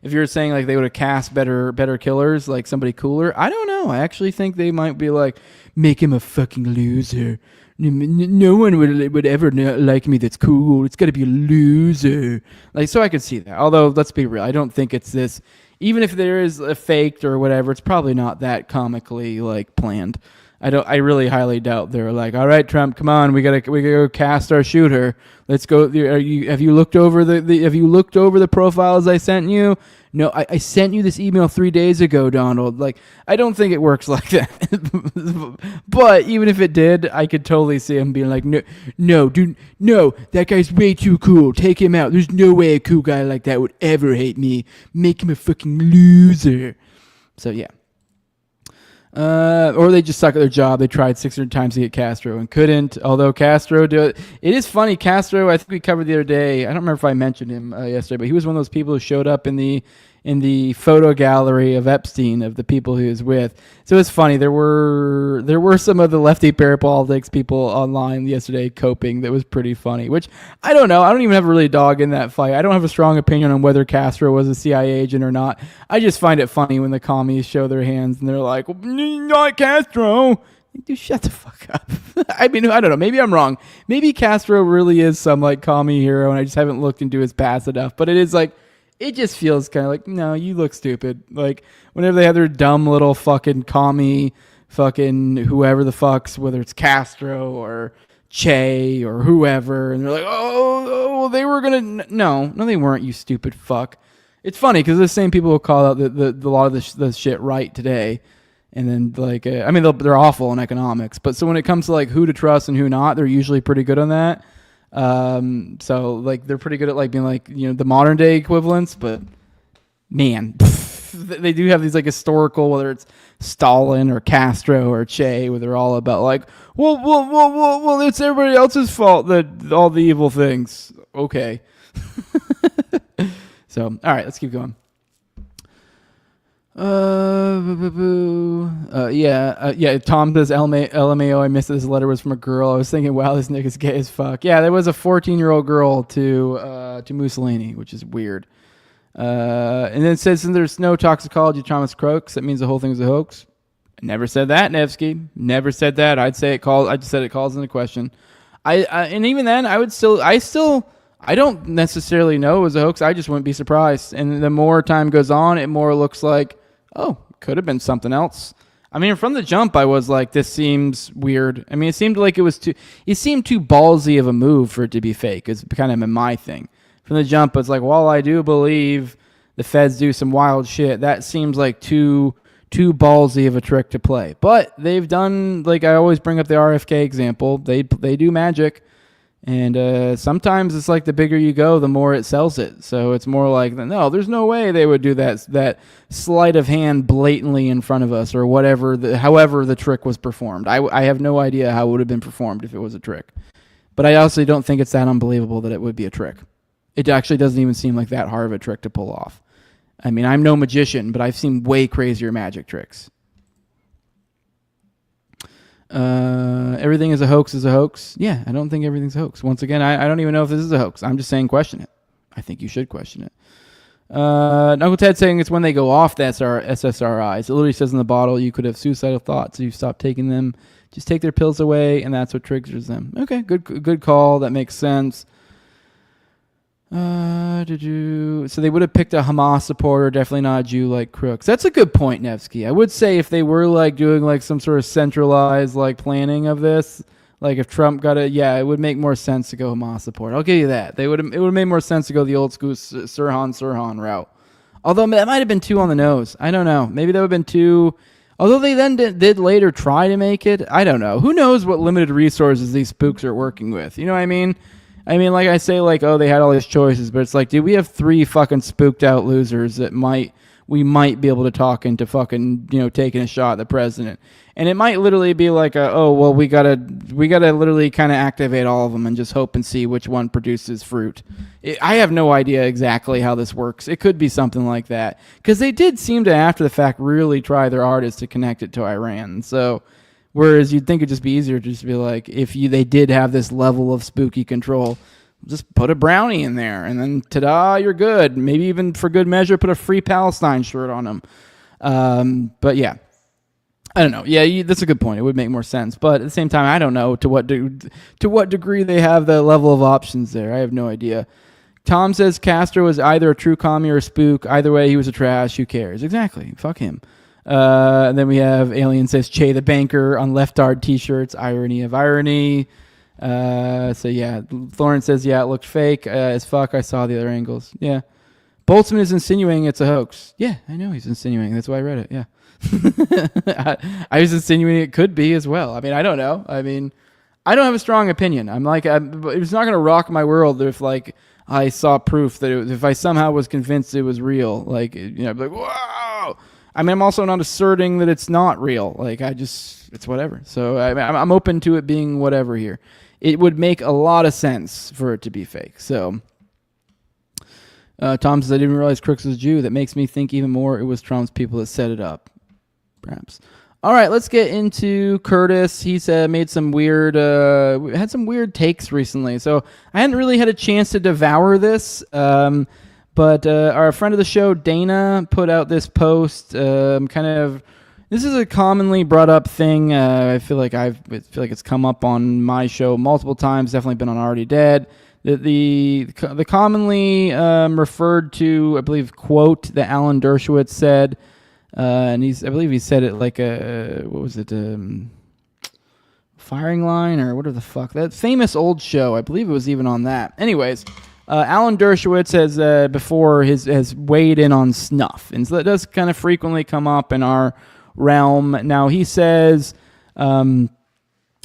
if you're saying like they would have cast better killers, like somebody cooler, I don't know. I actually think they might be like, make him a fucking loser. No one would ever like me that's cool. It's got to be a loser. So I could see that. Although, let's be real. I don't think it's this. Even if there is a faked or whatever, it's probably not that comically planned. I really highly doubt they're like, all right, Trump, come on, we gotta go cast our shooter. Let's go. Have you looked over the profiles I sent you? No, I sent you this email 3 days ago, Donald. I don't think it works like that. But even if it did, I could totally see him being like, no, dude, no, that guy's way too cool. Take him out. There's no way a cool guy like that would ever hate me. Make him a fucking loser. So yeah. Or they just suck at their job. They tried 600 times to get Castro and couldn't. Although Castro it is funny. Castro, I think we covered the other day. I don't remember if I mentioned him yesterday, but he was one of those people who showed up in the photo gallery of Epstein, of the people he was with. So it's funny. There were some of the lefty parapolitics people online yesterday coping. That was pretty funny. Which I don't know. I don't even have a really dog in that fight. I don't have a strong opinion on whether Castro was a CIA agent or not. I just find it funny when the commies show their hands and they're like, well, not Castro. Dude, shut the fuck up. I mean, I don't know. Maybe I'm wrong. Maybe Castro really is some commie hero and I just haven't looked into his past enough. But it is it just feels kind of like, no, you look stupid. Like, whenever they have their dumb little fucking commie, fucking whoever the fucks, whether it's Castro or Che or whoever, and they're like, oh, they were gonna, no, they weren't, you stupid fuck. It's funny because the same people will call out the lot of the shit right today, and then like, I mean, they're awful in economics, but so when it comes to like who to trust and who not, they're usually pretty good on that. So like they're pretty good at like being like, you know, the modern day equivalents, but man, they do have these like historical, whether it's Stalin or Castro or Che, where they're all about like, well, it's everybody else's fault that all the evil things. Okay. So, all right, let's keep going. Yeah. Tom says LMAO. I missed it. This letter was from a girl. I was thinking, wow, this nigga's gay as fuck. Yeah, there was a 14-year-old girl to Mussolini, which is weird. And then it says, since there's no toxicology, Thomas Croaks, that means the whole thing is a hoax. I never said that, Nevsky. Never said that. I just said it calls into question. And even then, I don't necessarily know it was a hoax. I just wouldn't be surprised. And the more time goes on, it more looks like, oh, could have been something else. I mean, from the jump, I was like, this seems weird. I mean, it seemed like it seemed too ballsy of a move for it to be fake. It's kind of my thing. From the jump, it's like, well, I do believe the feds do some wild shit. That seems like too ballsy of a trick to play. But they've done, like I always bring up the RFK example. They do magic. And sometimes it's like the bigger you go, the more it sells it. So it's more like, no, there's no way they would do that sleight of hand blatantly in front of us or whatever, however the trick was performed. I have no idea how it would have been performed if it was a trick. But I also don't think it's that unbelievable that it would be a trick. It actually doesn't even seem like that hard of a trick to pull off. I mean, I'm no magician, but I've seen way crazier magic tricks. Everything is a hoax. Yeah, I don't think everything's a hoax. Once again, I don't even know if this is a hoax. I'm just saying question it. I think you should question it. Uncle Ted saying it's when they go off the SSRIs. It literally says in the bottle you could have suicidal thoughts if you stop taking them. Just take their pills away, and that's what triggers them. Okay, good call. That makes sense. So they would have picked a Hamas supporter, definitely not a Jew like Crooks. That's a good point, Nevsky. I would say if they were like doing like some sort of centralized like planning of this, like if Trump got it would make more sense to go Hamas supporter. I'll give you that. It would have made more sense to go the old school Sirhan route. Although that might have been too on the nose. I don't know. Maybe that would have been too. Although they then did later try to make it. I don't know. Who knows what limited resources these spooks are working with? You know what I mean? I mean, like I say, like, oh, they had all these choices, but it's like, dude, we have 3 fucking spooked out losers that we might be able to talk into fucking, you know, taking a shot at the president. And it might literally be like, we gotta literally kind of activate all of them and just hope and see which one produces fruit. I have no idea exactly how this works. It could be something like that. Because they did seem to, after the fact, really try their hardest to connect it to Iran. So, whereas you'd think it'd just be easier to just be like, they did have this level of spooky control, just put a brownie in there, and then ta-da, you're good. Maybe even for good measure, put a Free Palestine shirt on them. But yeah, I don't know. Yeah, that's a good point. It would make more sense. But at the same time, I don't know to what degree they have the level of options there. I have no idea. Tom says Castro was either a true commie or a spook. Either way, he was a trash. Who cares? Exactly. Fuck him. And then we have Alien says Che the banker on leftard t-shirts. Irony of irony. So yeah, Lauren says, yeah, it looked fake as fuck. I saw the other angles. Yeah. Boltzmann is insinuating it's a hoax. Yeah, I know he's insinuating. That's why I read it. Yeah. I was insinuating it could be as well. I mean, I don't know. I mean, I don't have a strong opinion. I'm like, it's not going to rock my world if like I saw proof that if I somehow was convinced it was real, like, you know, I'd be like, whoa. I mean, I'm also not asserting that it's not real. Like, it's whatever. So I'm open to it being whatever here. It would make a lot of sense for it to be fake. So Tom says, I didn't realize Crooks was a Jew. That makes me think even more it was Trump's people that set it up. Perhaps. All right, let's get into Curtis. He's made some weird, had some weird takes recently. So I hadn't really had a chance to devour this. But our friend of the show, Dana, put out this post. This is a commonly brought up thing. I feel like it's come up on my show multiple times. Definitely been on Already Dead. the commonly referred to, I believe, quote that Alan Dershowitz said, and I believe he said it like what was it, Firing Line or whatever the fuck, that famous old show. I believe it was even on that. Anyways, Alan Dershowitz has before has weighed in on snuff, and so that does kind of frequently come up in our realm. Now he says, Alan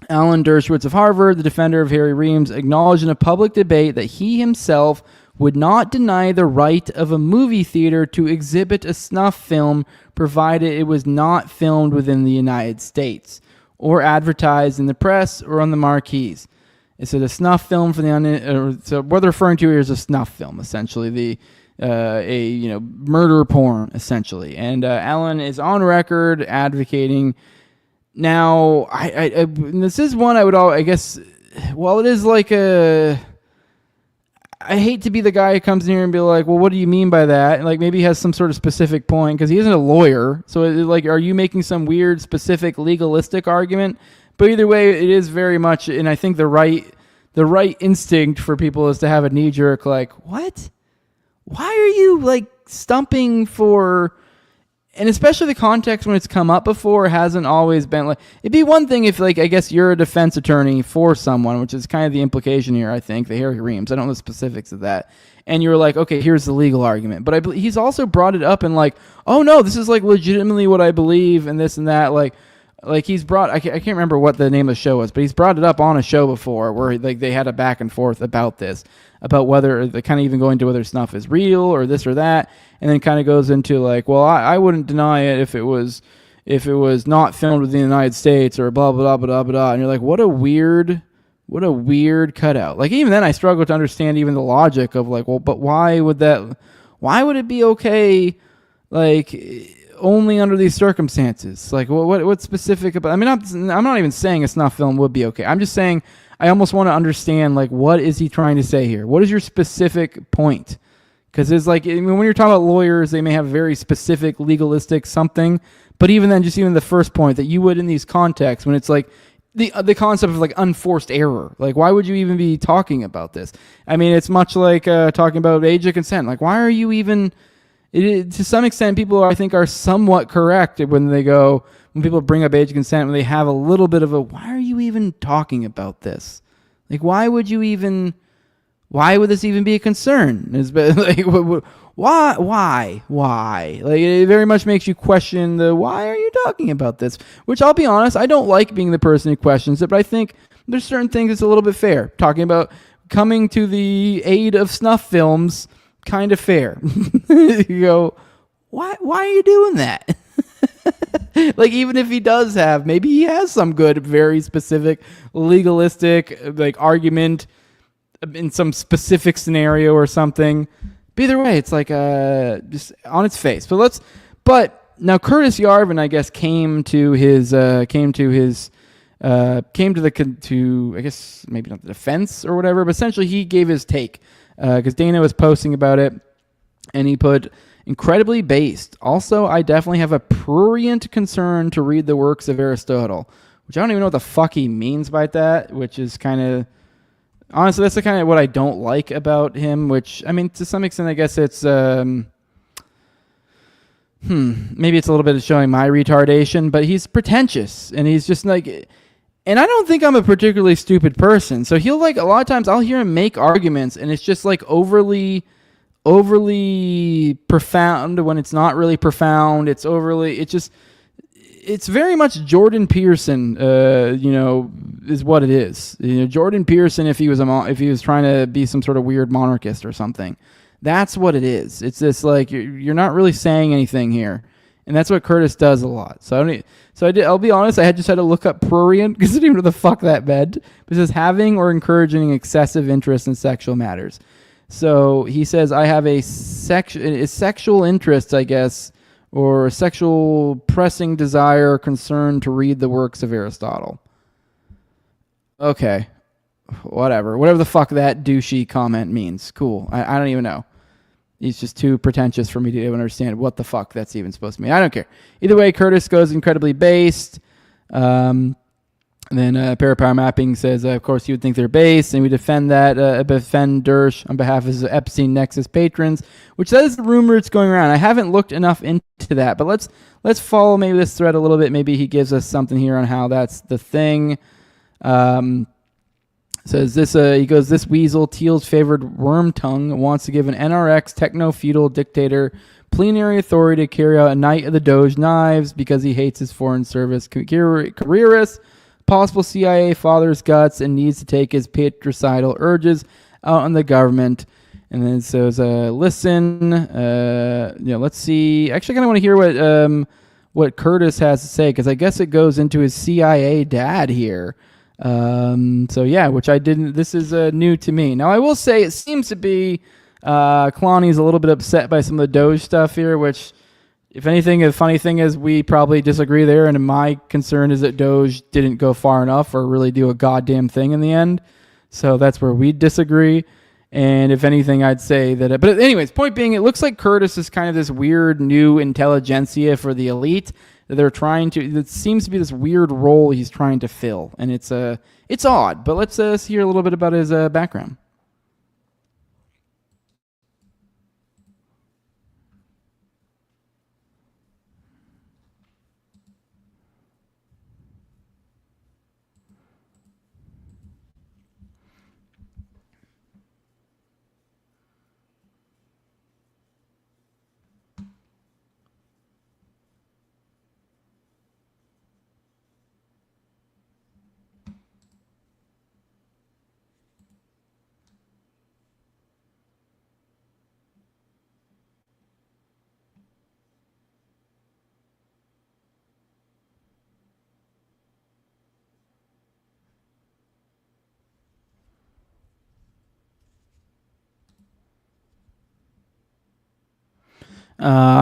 Dershowitz of Harvard, the defender of Harry Reams, acknowledged in a public debate that he himself would not deny the right of a movie theater to exhibit a snuff film provided it was not filmed within the United States or advertised in the press or on the marquees. Is it a snuff film for so what they're referring to here is a snuff film, essentially a murder porn, essentially. And Alan is on record advocating. Now, I this is one I would I guess. Well, it is like I hate to be the guy who comes in here and be like, well, what do you mean by that? And like maybe he has some sort of specific point because he isn't a lawyer. So like, are you making some weird, specific, legalistic argument? But either way, it is very much, and I think the right instinct for people is to have a knee jerk like, what? Why are you like stumping for? And especially the context when it's come up before hasn't always been like, it'd be one thing if like, I guess you're a defense attorney for someone, which is kind of the implication here, I think, the Harry Reams. I don't know the specifics of that. And you're like, okay, here's the legal argument. But he's also brought it up and like, oh no, this is like legitimately what I believe and this and that. Like he's brought, I can't remember what the name of the show was, but he's brought it up on a show before where like they had a back and forth about this, about whether they kind of even going to whether snuff is real or this or that. And then kind of goes into like, well, I wouldn't deny it if it was not filmed within the United States or blah, blah, blah, blah, blah. And you're like, what a weird cutout. Like even then I struggle to understand even the logic of like, well, but why would it be okay? Like only under these circumstances, like what's specific about, I mean, I'm not even saying a snuff film would be okay. I'm just saying, I almost want to understand, like, what is he trying to say here? What is your specific point? Because it's like, I mean, when you're talking about lawyers, they may have very specific legalistic something, but even then, just even the first point that you would in these contexts, when it's like the concept of like unforced error, like why would you even be talking about this? I mean, it's much like talking about age of consent. Like, why are you even? To some extent, people I think are somewhat correct when people bring up age of consent, when they have a little bit of a, why are you even talking about this? Like, why would this even be a concern? Like, why? Like, it very much makes you question why are you talking about this? Which I'll be honest, I don't like being the person who questions it, but I think there's certain things that's a little bit fair. Talking about coming to the aid of snuff films, kind of fair. You go, why are you doing that? Like, even if he does have, maybe he has some good, very specific, legalistic, like, argument in some specific scenario or something. But either way, it's like, just on its face. But now Curtis Yarvin, I guess, came to I guess, maybe not the defense or whatever, but essentially he gave his take. Because Dana was posting about it, and he put, incredibly based. Also, I definitely have a prurient concern to read the works of Aristotle, which I don't even know what the fuck he means by that, which is kind of, honestly, that's the kind of what I don't like about him, which, I mean, to some extent, I guess it's, maybe it's a little bit of showing my retardation, but he's pretentious, and he's just like, and I don't think I'm a particularly stupid person, so he'll like, a lot of times I'll hear him make arguments, and it's just like overly profound when it's not really profound. It's very much Jordan Peterson, is what it is. Jordan Peterson, if he was trying to be some sort of weird monarchist or something, that's what it is. It's this like, you're not really saying anything here. And that's what Curtis does a lot. I'll be honest, I just had to look up prurient because I didn't even know the fuck that meant. It says having or encouraging excessive interest in sexual matters. So he says, I have a sexual interest, I guess, or a sexual pressing desire or concern to read the works of Aristotle. Okay. Whatever the fuck that douchey comment means. Cool. I don't even know. He's just too pretentious for me to even understand what the fuck that's even supposed to mean. I don't care. Either way, Curtis goes incredibly based. And then Parapower Mapping says, of course, you would think they're based, and we defend that, defend Dersh on behalf of his Epstein Nexus patrons, which that is the rumor it's going around. I haven't looked enough into that, but let's follow maybe this thread a little bit. Maybe he gives us something here on how that's the thing. Says this, he goes, this weasel, Teal's favored worm tongue, wants to give an NRX techno-feudal dictator plenary authority to carry out a Night of the Doge knives because he hates his foreign service careerist, possible CIA father's guts, and needs to take his patricidal urges out on the government. And then it says, listen, let's see. Actually, I kind of want to hear what Curtis has to say, because I guess it goes into his CIA dad here. So yeah, which I didn't, this is new to me. Now I will say it seems to be Kalani's a little bit upset by some of the Doge stuff here, which if anything, the funny thing is we probably disagree there, and my concern is that Doge didn't go far enough or really do a goddamn thing in the end. So that's where we disagree. And if anything, I'd say that, but anyways, point being, it looks like Curtis is kind of this weird new intelligentsia for the elite. They're trying to, it seems to be this weird role he's trying to fill, and it's odd, but let's hear a little bit about his background.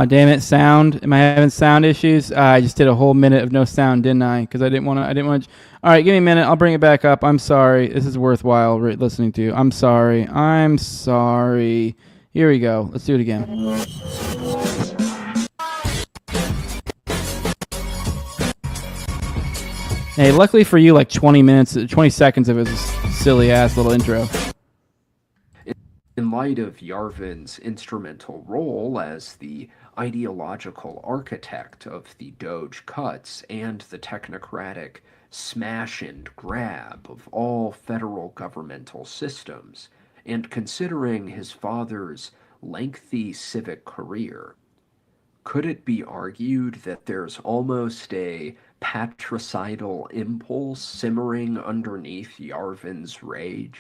Damn it, sound. Am I having sound issues? I just did a whole minute of no sound, didn't I? Because I didn't want to. All right, give me a minute. I'll bring it back up. I'm sorry. This is worthwhile listening to. I'm sorry. Here we go. Let's do it again. Hey, luckily for you, like 20 seconds of his silly ass little intro. In light of Yarvin's instrumental role as the ideological architect of the Doge cuts and the technocratic smash and grab of all federal governmental systems, and considering his father's lengthy civic career, could it be argued that there's almost a patricidal impulse simmering underneath Yarvin's rage?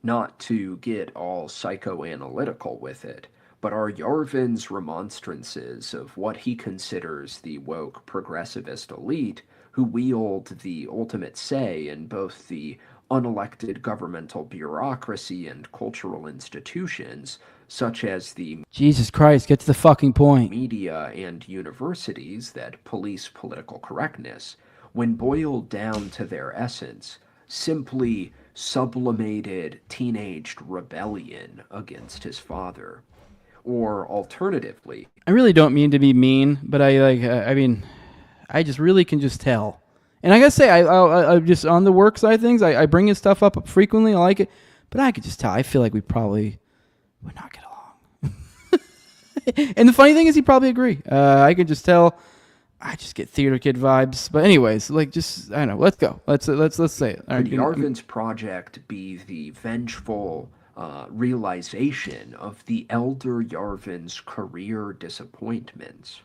Not to get all psychoanalytical with it, but are Yarvin's remonstrances of what he considers the woke progressivist elite who wield the ultimate say in both the unelected governmental bureaucracy and cultural institutions, such as the Jesus Christ, get to the fucking point. Media and universities that police political correctness, when boiled down to their essence, simply sublimated teenaged rebellion against his father? Or alternatively, I really don't mean to be mean, but I just really can just tell. And I gotta say, I just on the work side of things, I bring his stuff up frequently. I like it, but I could just tell. I feel like we probably would not get along. And the funny thing is, he probably agree. I could just tell. I just get theater kid vibes. But anyways, I don't know. Let's go. Let's say it. All right, Yarvin's project be the vengeful realization of the elder Yarvin's career disappointments.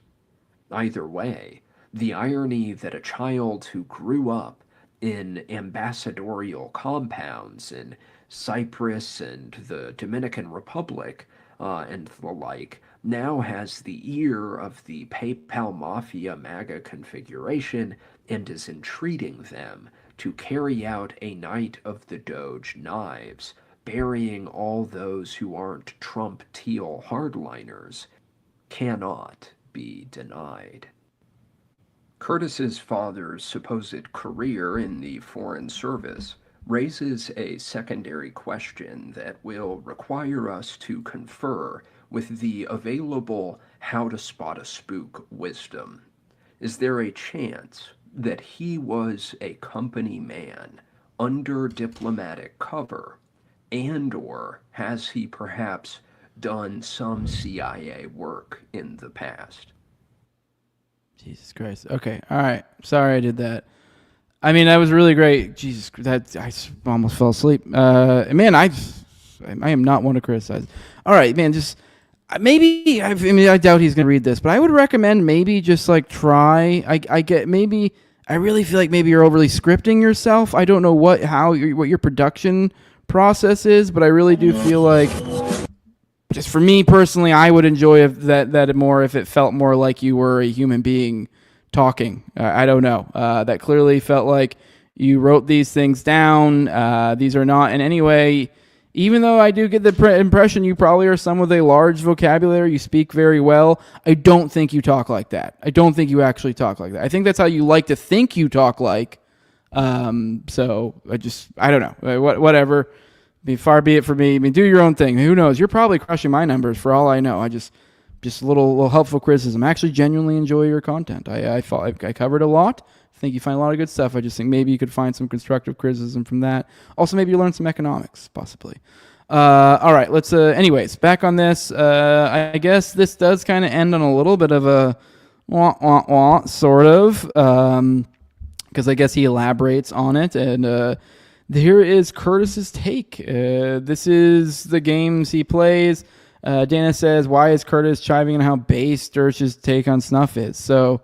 Either way, the irony that a child who grew up in ambassadorial compounds in Cyprus and the Dominican Republic and the like now has the ear of the PayPal Mafia MAGA configuration and is entreating them to carry out a Night of the Doge knives, burying all those who aren't Trump teal hardliners, cannot be denied. Curtis's father's supposed career in the Foreign Service raises a secondary question that will require us to confer with the available how to spot a spook wisdom. Is there a chance that he was a company man under diplomatic cover, and or has he perhaps done some CIA work in the past? Jesus Christ. Okay. All right. Sorry I did that. I mean, that was really great. Jesus, that I almost fell asleep. Man, I am not one to criticize. All right, man, just maybe, I doubt he's going to read this, but I would recommend maybe just like try. I really feel like maybe you're overly scripting yourself. I don't know what your production process is, but I really do feel like, just for me personally, I would enjoy that more if it felt more like you were a human being talking. I don't know. That clearly felt like you wrote these things down. These are not in any way, even though I do get the impression you probably are someone with a large vocabulary, you speak very well, I don't think you talk like that. I don't think you actually talk like that. I think that's how you like to think you talk like. So I don't know. Whatever. Far be it for me. I mean, do your own thing. Who knows? You're probably crushing my numbers for all I know. I just a little helpful criticism. I actually genuinely enjoy your content. I covered a lot. I think you find a lot of good stuff. I just think maybe you could find some constructive criticism from that. Also, maybe you learn some economics, possibly. All right, let's. Anyways, back on this. I guess this does kind of end on a little bit of a sort of, because I guess he elaborates on it, and here is Curtis's take. This is the games he plays. Dana says, why is Curtis chiving on how base Dersh's take on Snuff is? So,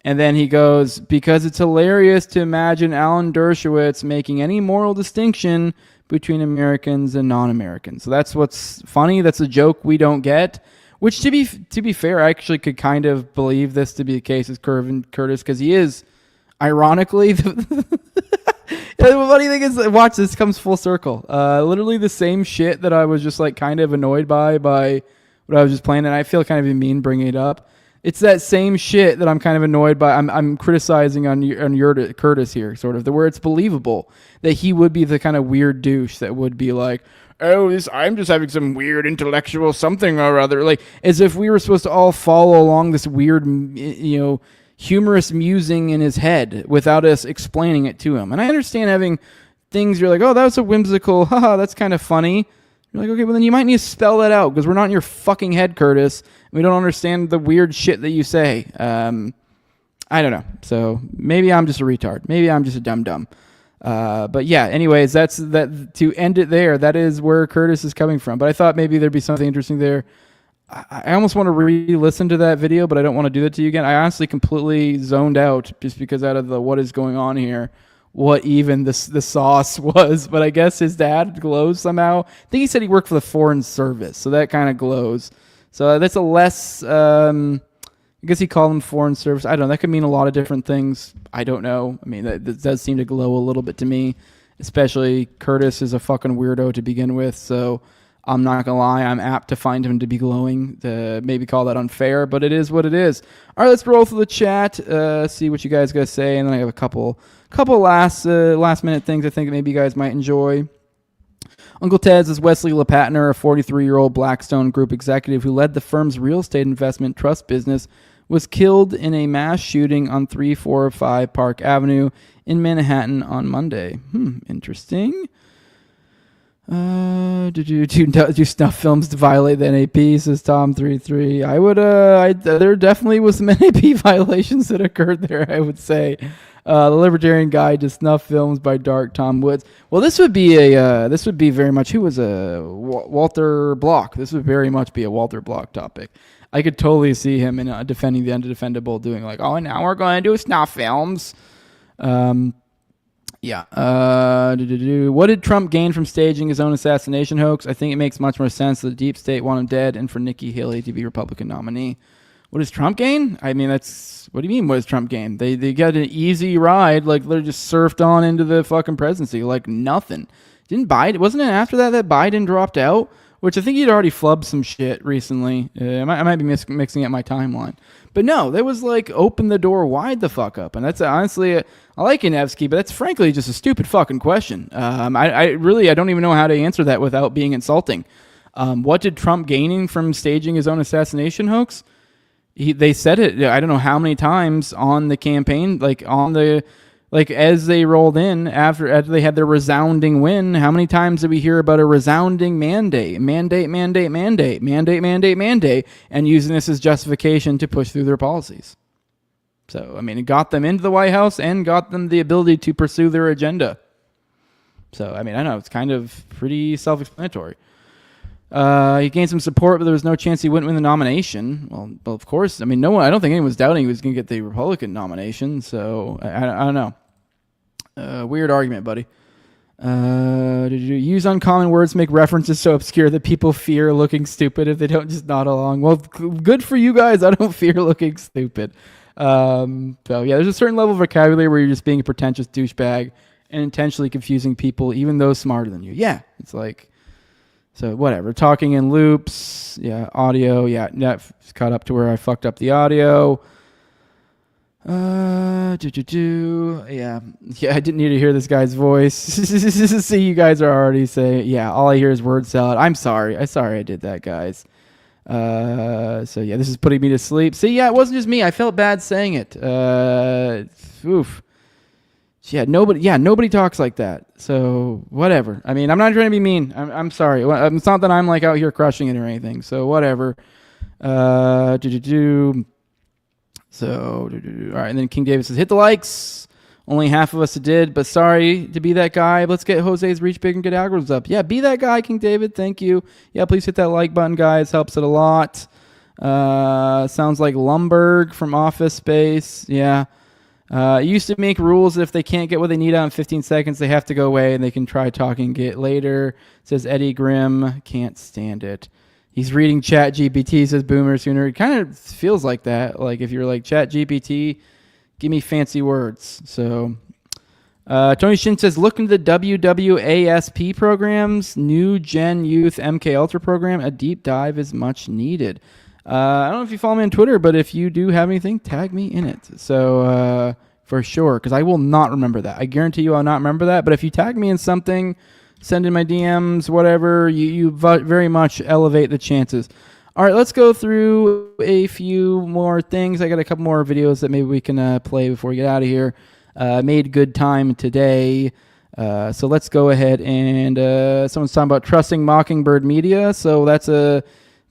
and then he goes, because it's hilarious to imagine Alan Dershowitz making any moral distinction between Americans and non-Americans. So that's what's funny. That's a joke we don't get. Which, to be fair, I actually could kind of believe this to be the case with Curtis, because he is, ironically, the funny thing is, watch, this comes full circle. Literally the same shit that I was just like kind of annoyed by what I was just playing, and I feel kind of mean bringing it up. It's that same shit that I'm kind of annoyed by. I'm criticizing on your Curtis here, sort of, where it's believable that he would be the kind of weird douche that would be like, oh, I'm just having some weird intellectual something or other, like as if we were supposed to all follow along this weird, humorous musing in his head without us explaining it to him. And I understand having things you're like, oh, that was a whimsical, haha, that's kind of funny. You're like, okay, well then you might need to spell that out, because we're not in your fucking head, Curtis. We don't understand the weird shit that you say. I don't know. So maybe I'm just a retard. Maybe I'm just a dum-dum. But yeah, anyways, that's that. To end it there, that is where Curtis is coming from. But I thought maybe there'd be something interesting there. I almost want to re-listen to that video, but I don't want to do that to you again. I honestly completely zoned out just because out of the what is going on here, what even the sauce was. But I guess his dad glows somehow. I think he said he worked for the Foreign Service, so that kind of glows. So that's a less, I guess he called him Foreign Service. I don't know. That could mean a lot of different things. I don't know. I mean, that does seem to glow a little bit to me, especially Curtis is a fucking weirdo to begin with, so I'm not going to lie, I'm apt to find him to be glowing, to maybe call that unfair, but it is what it is. All right, let's roll through the chat, see what you guys got to say, and then I have a couple last minute things I think maybe you guys might enjoy. Uncle Ted's is Wesley LePatner, a 43-year-old Blackstone Group executive who led the firm's real estate investment trust business, was killed in a mass shooting on 345 Park Avenue in Manhattan on Monday. Interesting. Do snuff films to violate the NAP, says Tom33. I would, there definitely was some NAP violations that occurred there, I would say. The Libertarian Guide to Snuff Films by Dark Tom Woods. Well, this would be very much, who was Walter Block. This would very much be a Walter Block topic. I could totally see him in Defending the Undefendable doing like, oh, and now we're going to do snuff films. Yeah. What did Trump gain from staging his own assassination hoax? I think it makes much more sense that the deep state want him dead and for Nikki Haley to be Republican nominee. What does Trump gain? I mean, what do you mean, what does Trump gain? They got an easy ride, like they just surfed on into the fucking presidency like nothing. Didn't Biden, wasn't it after that Biden dropped out? Which I think he'd already flubbed some shit recently. I might be mixing up my timeline. But no, that was like open the door wide the fuck up. And that's honestly, I like Yanevsky, but that's frankly just a stupid fucking question. I don't even know how to answer that without being insulting. What did Trump gaining from staging his own assassination hoax? They said it, I don't know how many times on the campaign, as they rolled in after they had their resounding win. How many times did we hear about a resounding mandate, and using this as justification to push through their policies? So, I mean, it got them into the White House and got them the ability to pursue their agenda. So, I mean, I know it's kind of pretty self-explanatory. He gained some support, but there was no chance he wouldn't win the nomination. Well, of course. I mean, I don't think anyone was doubting he was going to get the Republican nomination. So I don't know. Weird argument, buddy. Did you use uncommon words to make references so obscure that people fear looking stupid if they don't just nod along? Well, good for you guys. I don't fear looking stupid. So yeah, there's a certain level of vocabulary where you're just being a pretentious douchebag and intentionally confusing people, even those smarter than you. Yeah, it's like. So whatever, talking in loops, yeah, audio, yeah, that caught up to where I fucked up the audio. Yeah, I didn't need to hear this guy's voice. See, you guys are already saying, yeah, all I hear is word salad. I'm sorry I did that, guys. So yeah, this is putting me to sleep. See, yeah, it wasn't just me. I felt bad saying it. Oof. Yeah, nobody talks like that. So whatever. I mean, I'm not trying to be mean. I'm sorry. It's not that I'm like out here crushing it or anything. So whatever. So all right. And then King David says, hit the likes. Only half of us did, but sorry to be that guy. Let's get Jose's reach big and get algorithms up. Yeah, be that guy, King David. Thank you. Yeah, please hit that like button, guys. Helps it a lot. Sounds like Lumberg from Office Space. Yeah. Used to make rules that if they can't get what they need out in 15 seconds, they have to go away and they can try talking get later. Says Eddie Grimm. Can't stand it. He's reading Chat GPT, says Boomer Sooner. It kind of feels like that. Like if you're like Chat GPT, give me fancy words. So Tony Shin says, look into the WWASP programs, New Gen Youth MK Ultra program. A deep dive is much needed. I don't know if you follow me on Twitter, but if you do have anything, tag me in it. So for sure, because I will not remember that. I guarantee you I'll not remember that. But if you tag me in something, send in my DMs, whatever, you very much elevate the chances. All right, let's go through a few more things. I got a couple more videos that maybe we can play before we get out of here. Made good time today. So let's go ahead and someone's talking about trusting Mockingbird Media. So that's a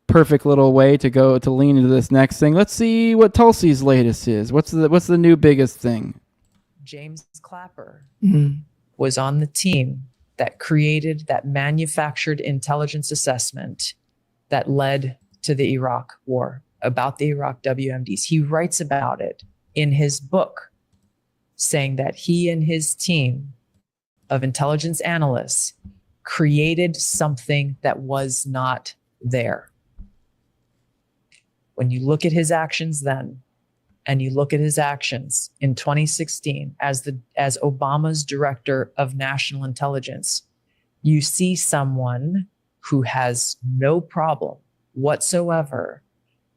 perfect little way to go to lean into this next thing. Let's see what Tulsi's latest is. What's the new biggest thing? James Clapper was on the team that created, that manufactured intelligence assessment that led to the Iraq war, about the Iraq WMDs. He writes about it in his book, saying that he and his team of intelligence analysts created something that was not there. When you look at his actions then, and you look at his actions in 2016 as Obama's director of national intelligence, you see someone who has no problem whatsoever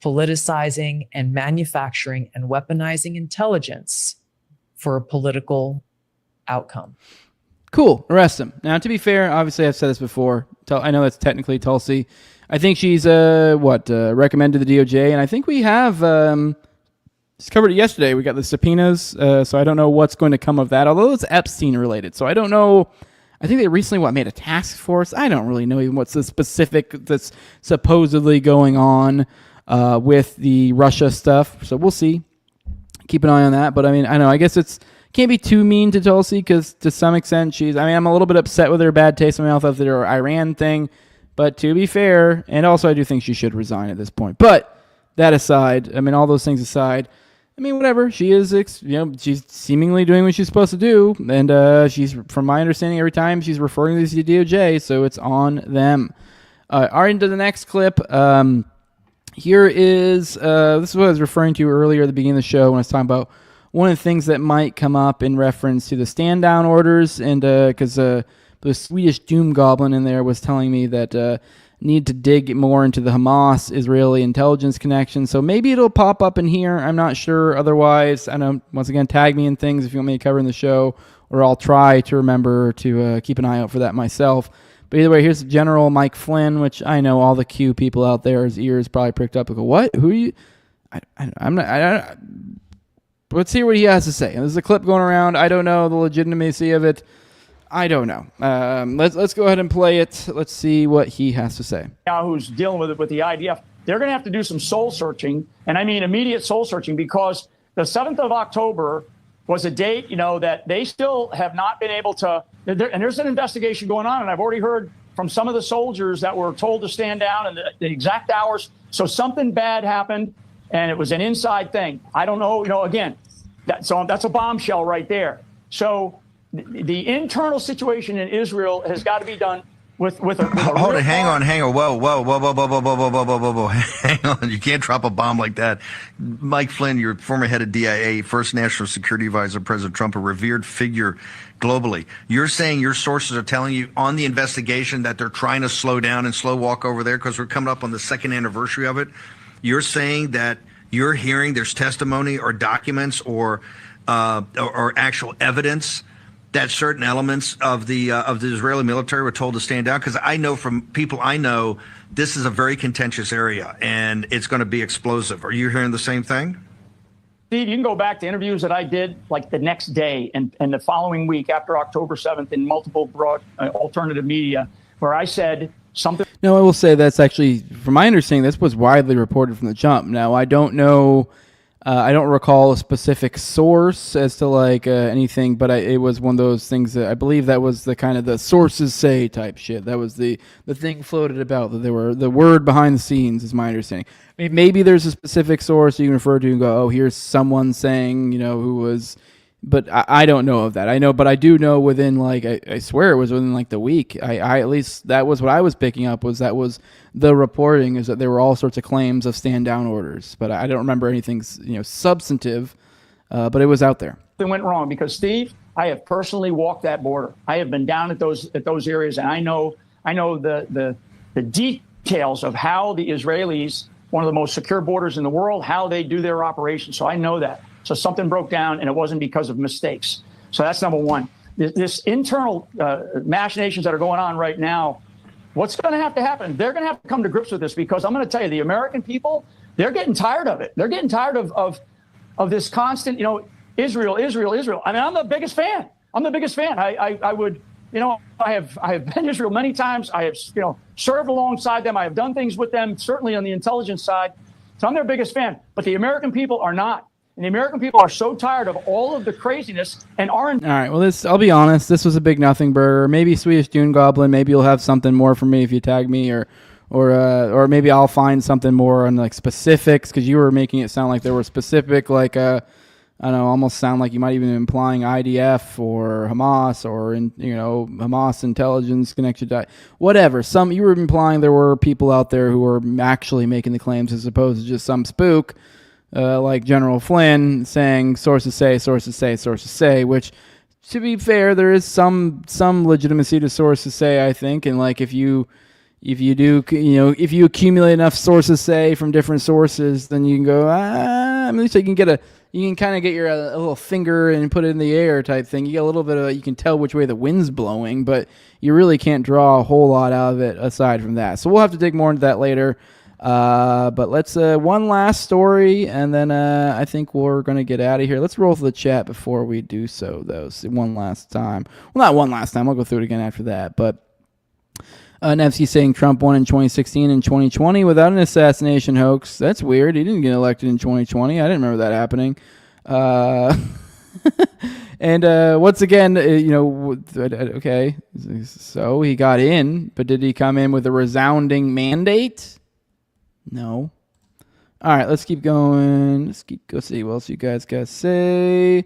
politicizing and manufacturing and weaponizing intelligence for a political outcome. Cool. Arrest him. Now, to be fair, obviously I've said this before. I know that's technically Tulsi. I think she's recommended the DOJ, and I think we have just covered it yesterday. We got the subpoenas, so I don't know what's going to come of that, although it's Epstein related. So I don't know. I think they recently made a task force. I don't really know even what's the specific that's supposedly going on with the Russia stuff. So we'll see. Keep an eye on that. But I mean, I know. I guess can't be too mean to Tulsi because to some extent I'm a little bit upset with her bad taste in my mouth of the Iran thing. But to be fair, and also I do think she should resign at this point. But that aside, I mean, all those things aside, I mean, whatever. She is, she's seemingly doing what she's supposed to do. And she's, from my understanding, every time she's referring to the DOJ, so it's on them. All right, into the next clip. Here is, this is what I was referring to earlier at the beginning of the show when I was talking about one of the things that might come up in reference to the stand-down orders. And because the Swedish doom goblin in there was telling me that need to dig more into the Hamas-Israeli intelligence connection. So maybe it'll pop up in here. I'm not sure. Otherwise, I know, once again, tag me in things if you want me to cover in the show, or I'll try to remember to keep an eye out for that myself. But either way, here's General Mike Flynn, which I know all the Q people out there, his ears probably pricked up. Like, what? Who are you? Let's hear what he has to say. And there's a clip going around. I don't know the legitimacy of it. I don't know. Let's go ahead and play it. Let's see what he has to say. Now, who's dealing with it with the IDF? They're going to have to do some soul searching, and I mean immediate soul searching, because the 7th of October was a date, that they still have not been able to. And there's an investigation going on, and I've already heard from some of the soldiers that were told to stand down and the exact hours. So something bad happened, and it was an inside thing. I don't know. Again, that's a bombshell right there. So the internal situation in Israel has got to be done with a Hold it, hang on. Whoa. Hang on. You can't drop a bomb like that. Mike Flynn, your former head of DIA, first national security advisor, President Trump, a revered figure globally. You're saying your sources are telling you on the investigation that they're trying to slow down and slow walk over there because we're coming up on the 2nd anniversary of it. You're saying that you're hearing there's testimony or documents or actual evidence that certain elements of the Israeli military were told to stand down? Because I know from people I know, this is a very contentious area and it's going to be explosive. Are you hearing the same thing? Steve, you can go back to interviews that I did like the next day and the following week after October 7th in multiple broad alternative media, where I said something. No, I will say that's actually, from my understanding, this was widely reported from the jump. Now, I don't know. I don't recall a specific source as to anything, but it was one of those things that I believe that was the kind of the sources say type shit. That was the thing floated about, that they were the word behind the scenes, is my understanding. I mean, maybe there's a specific source you can refer to and go, oh, here's someone saying, who was, but I don't know of that. I know, but I do know within I swear it was within the week. I at least that was what I was picking up, was that was the reporting, is that there were all sorts of claims of stand down orders, but I don't remember anything substantive, but it was out there. Something went wrong because, Steve, I have personally walked that border. I have been down at those areas, and I know the details of how the Israelis, one of the most secure borders in the world, how they do their operations. So I know that. So something broke down, and it wasn't because of mistakes. So that's number one. This internal machinations that are going on right now, what's going to have to happen? They're going to have to come to grips with this, because I'm going to tell you, the American people, they're getting tired of it. They're getting tired of this constant, Israel. I mean, I'm the biggest fan. I would, I have been to Israel many times. I have, served alongside them. I have done things with them, certainly on the intelligence side. So I'm their biggest fan. But the American people are not. And the American people are so tired of all of the craziness and aren't. All right, well, I'll be honest, this was a big nothing burger. Maybe Swedish Dune Goblin, maybe you'll have something more for me if you tag me, or maybe I'll find something more on specifics, because you were making it sound like there were specific, I don't know, almost sound like you might even be implying IDF or Hamas or Hamas intelligence connection to whatever. You were implying there were people out there who were actually making the claims as opposed to just some spook. Like General Flynn saying sources say, which, to be fair, there is some legitimacy to sources say, I think. And if you accumulate enough sources say from different sources, then you can go, at least you can kind of get your a little finger and put it in the air type thing. You get a little bit of, you can tell which way the wind's blowing, but you really can't draw a whole lot out of it aside from that. So we'll have to dig more into that later. But let's one last story, and then I think we're going to get out of here. Let's roll through the chat before we do so, though. See, one last time. Well, not one last time. I'll go through it again after that. But NFC saying Trump won in 2016 and 2020 without an assassination hoax. That's weird. He didn't get elected in 2020. I didn't remember that happening. And once again, okay, so he got in, but did he come in with a resounding mandate? No. All right, let's keep going. Go see what else you guys got to say.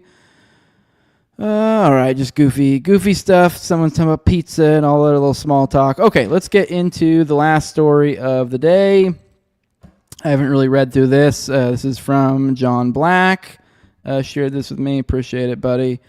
All right, just goofy stuff. Someone's talking about pizza and all that little small talk. Okay, let's get into the last story of the day. I haven't really read through this. This is from John Black. Shared this with me. Appreciate it, buddy.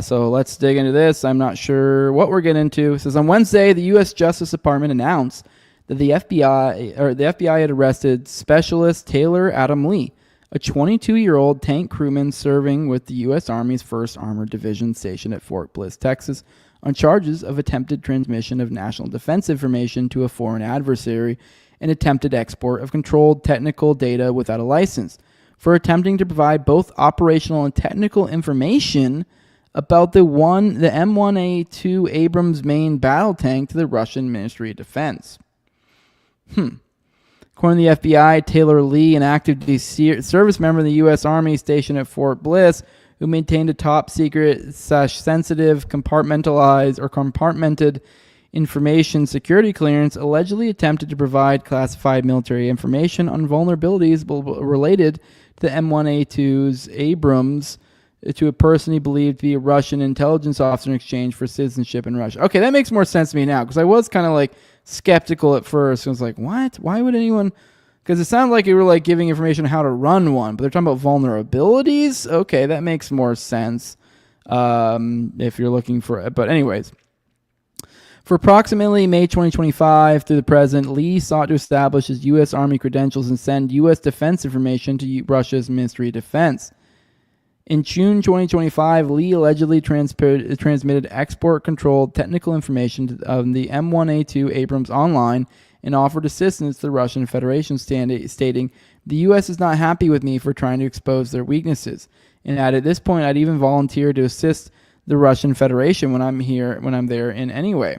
So let's dig into this. I'm not sure what we're getting into. It says, on Wednesday, the U.S. Justice Department announced that the FBI had arrested Specialist Taylor Adam Lee, a 22-year-old tank crewman serving with the U.S. Army's 1st Armored Division stationed at Fort Bliss, Texas, on charges of attempted transmission of national defense information to a foreign adversary and attempted export of controlled technical data without a license, for attempting to provide both operational and technical information about the M1A2 Abrams main battle tank to the Russian Ministry of Defense. According to the FBI, Taylor Lee, an active service member of the U.S. Army stationed at Fort Bliss, who maintained a top-secret/sensitive compartmented information security clearance, allegedly attempted to provide classified military information on vulnerabilities related to the M1A2's Abrams to a person he believed to be a Russian intelligence officer in exchange for citizenship in Russia. Okay, that makes more sense to me now, because I was kind of like skeptical at first. I was like, what? Why would anyone? Because it sounded like you were like giving information on how to run one, but they're talking about vulnerabilities. Okay, that makes more sense if you're looking for it. But anyways, for approximately May 2025 through the present, Lee sought to establish his U.S. Army credentials and send U.S. defense information to Russia's Ministry of Defense. In June 2025, Lee allegedly transmitted export-controlled technical information of the M1A2 Abrams online and offered assistance to the Russian Federation, stating, "The U.S. is not happy with me for trying to expose their weaknesses," and at this point, I'd even volunteer to assist the Russian Federation when I'm there in any way.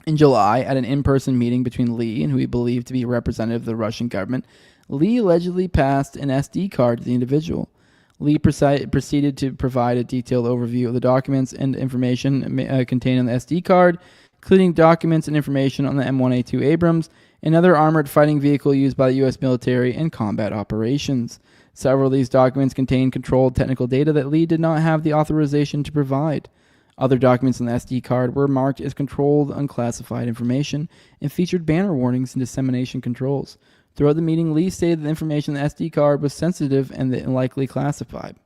In July, at an in-person meeting between Lee and who he believed to be a representative of the Russian government, Lee allegedly passed an SD card to the individual. Lee proceeded to provide a detailed overview of the documents and information contained on the SD card, including documents and information on the M1A2 Abrams, another armored fighting vehicle used by the U.S. military in combat operations. Several of these documents contained controlled technical data that Lee did not have the authorization to provide. Other documents on the SD card were marked as controlled unclassified information and featured banner warnings and dissemination controls. Throughout the meeting, Lee stated that the information on the SD card was sensitive and likely classified.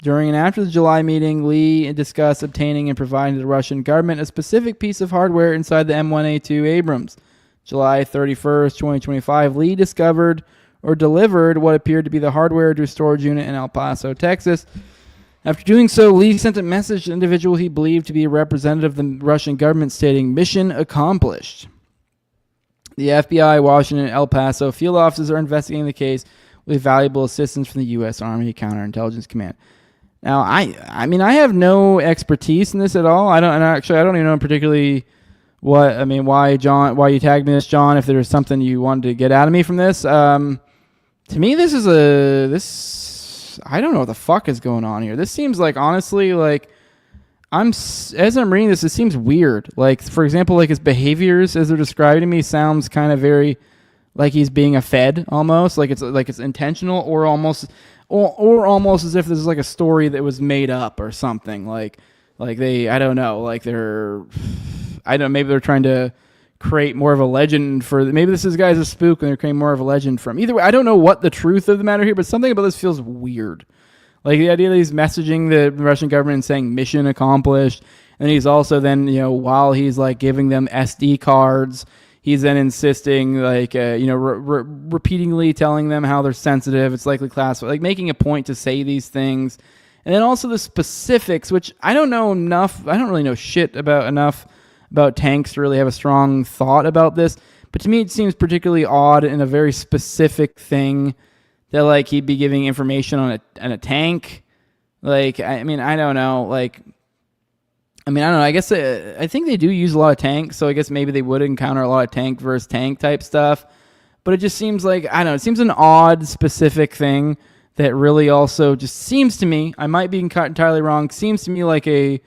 During and after the July meeting, Lee discussed obtaining and providing to the Russian government a specific piece of hardware inside the M1A2 Abrams. July 31st, 2025, Lee discovered or delivered what appeared to be the hardware to a storage unit in El Paso, Texas. After doing so, Lee sent a message to an individual he believed to be a representative of the Russian government stating, "Mission accomplished." The FBI, Washington, and El Paso field offices are investigating the case with valuable assistance from the U.S. Army Counterintelligence Command. Now, I mean, I have no expertise in this at all. I don't even know particularly why you tagged me this, John, if there was something you wanted to get out of me from this. To me, I don't know what the fuck is going on here. This seems like, honestly, like, as I'm reading this, it seems weird. Like, for example, like his behaviors as they're describing to me sounds kind of very like he's being a fed almost, like it's intentional, or almost as if this is like a story that was made up or something. Like maybe they're trying to create more of a legend for, maybe this guy's a spook and they're creating more of a legend from. Either way, I don't know what the truth of the matter here, but something about this feels weird. Like the idea that he's messaging the Russian government and saying mission accomplished, and he's also then, while he's like giving them SD cards, he's then insisting, like, repeatedly telling them how they're sensitive, it's likely classified, like making a point to say these things. And then also the specifics, which I don't really know shit about tanks to really have a strong thought about this. But to me, it seems particularly odd in a very specific thing that, like, he'd be giving information on a tank. Like, I don't know. I don't know. I guess I think they do use a lot of tanks, so I guess maybe they would encounter a lot of tank versus tank type stuff. But it just seems like, I don't know, it seems an odd, specific thing that really also just seems to me, I might be entirely wrong, seems to me like a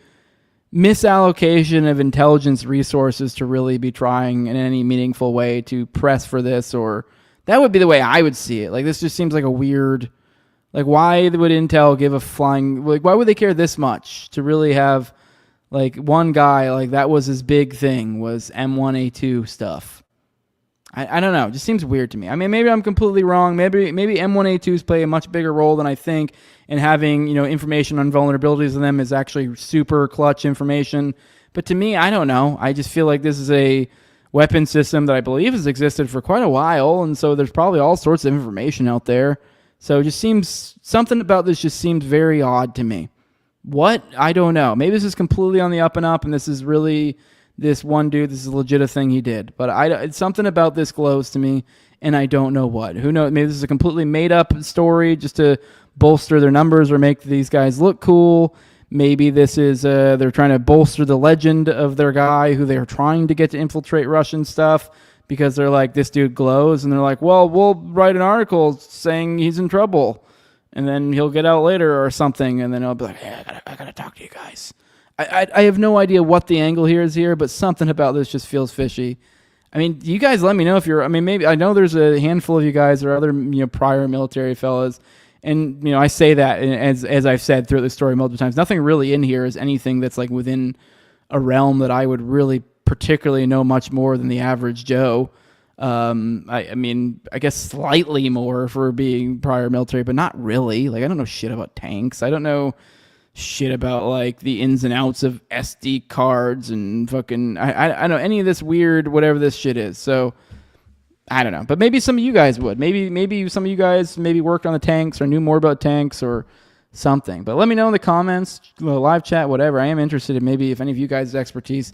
misallocation of intelligence resources to really be trying in any meaningful way to press for this, or that would be the way I would see it. Like, this just seems like a weird, like, why would Intel give a flying, like, why would they care this much to really have, like, one guy, like, that was his big thing, was M1A2 stuff. I don't know. It just seems weird to me. I mean, maybe I'm completely wrong. Maybe M1A2s play a much bigger role than I think, and having, information on vulnerabilities in them is actually super clutch information. But to me, I don't know. I just feel like this is a weapon system that I believe has existed for quite a while, and so there's probably all sorts of information out there. So it just seems, something about this just seems very odd to me. What? I don't know. Maybe this is completely on the up and up, and this this one dude, this is a legit thing he did. But it's something about this glows to me, and I don't know what. Who knows? Maybe this is a completely made-up story just to bolster their numbers or make these guys look cool. Maybe this is they're trying to bolster the legend of their guy who they're trying to get to infiltrate Russian stuff because they're like, this dude glows, and they're like, well, we'll write an article saying he's in trouble, and then he'll get out later or something, and then I'll be like, hey, I gotta talk to you guys. I have no idea what the angle here is here, but something about this just feels fishy. I mean, you guys let me know if you're, I mean, maybe, I know there's a handful of you guys or other, prior military fellas, and, I say that as I've said throughout the story multiple times, nothing really in here is anything that's like within a realm that I would really particularly know much more than the average Joe. I mean, I guess slightly more for being prior military, but not really. Like, I don't know shit about tanks. I don't know shit about like the ins and outs of SD cards and fucking I don't know any of this weird whatever this shit is. So I don't know, but maybe some of you guys would. Maybe some of you guys maybe worked on the tanks or knew more about tanks or something. But let me know in the comments, live chat, whatever. I am interested in maybe if any of you guys' expertise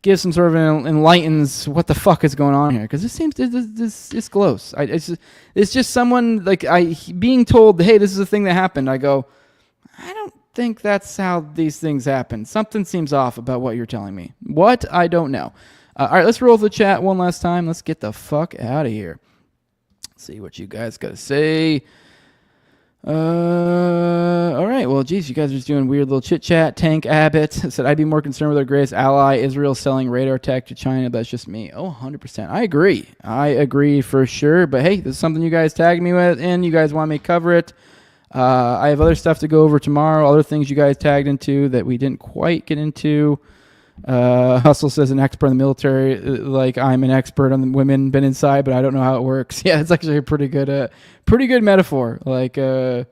gives some sort of enlightens what the fuck is going on here, because this seems it's close. It's just someone like being told, hey, this is a thing that happened. I go, I don't think that's how these things happen. Something seems off about what you're telling me. What? I don't know. All right, let's roll the chat one last time. Let's get the fuck out of here. Let's see what you guys got to say. All right. Well, geez, you guys are just doing weird little chit chat. Tank Abbott said, I'd be more concerned with our greatest ally, Israel, selling radar tech to China. That's just me. Oh, 100%. I agree for sure. But hey, this is something you guys tagged me with, and you guys want me to cover it. I have other stuff to go over tomorrow, other things you guys tagged into that we didn't quite get into. Hustle says an expert in the military, like I'm an expert on the women been inside, but I don't know how it works. Yeah, it's actually a pretty good metaphor. Like, I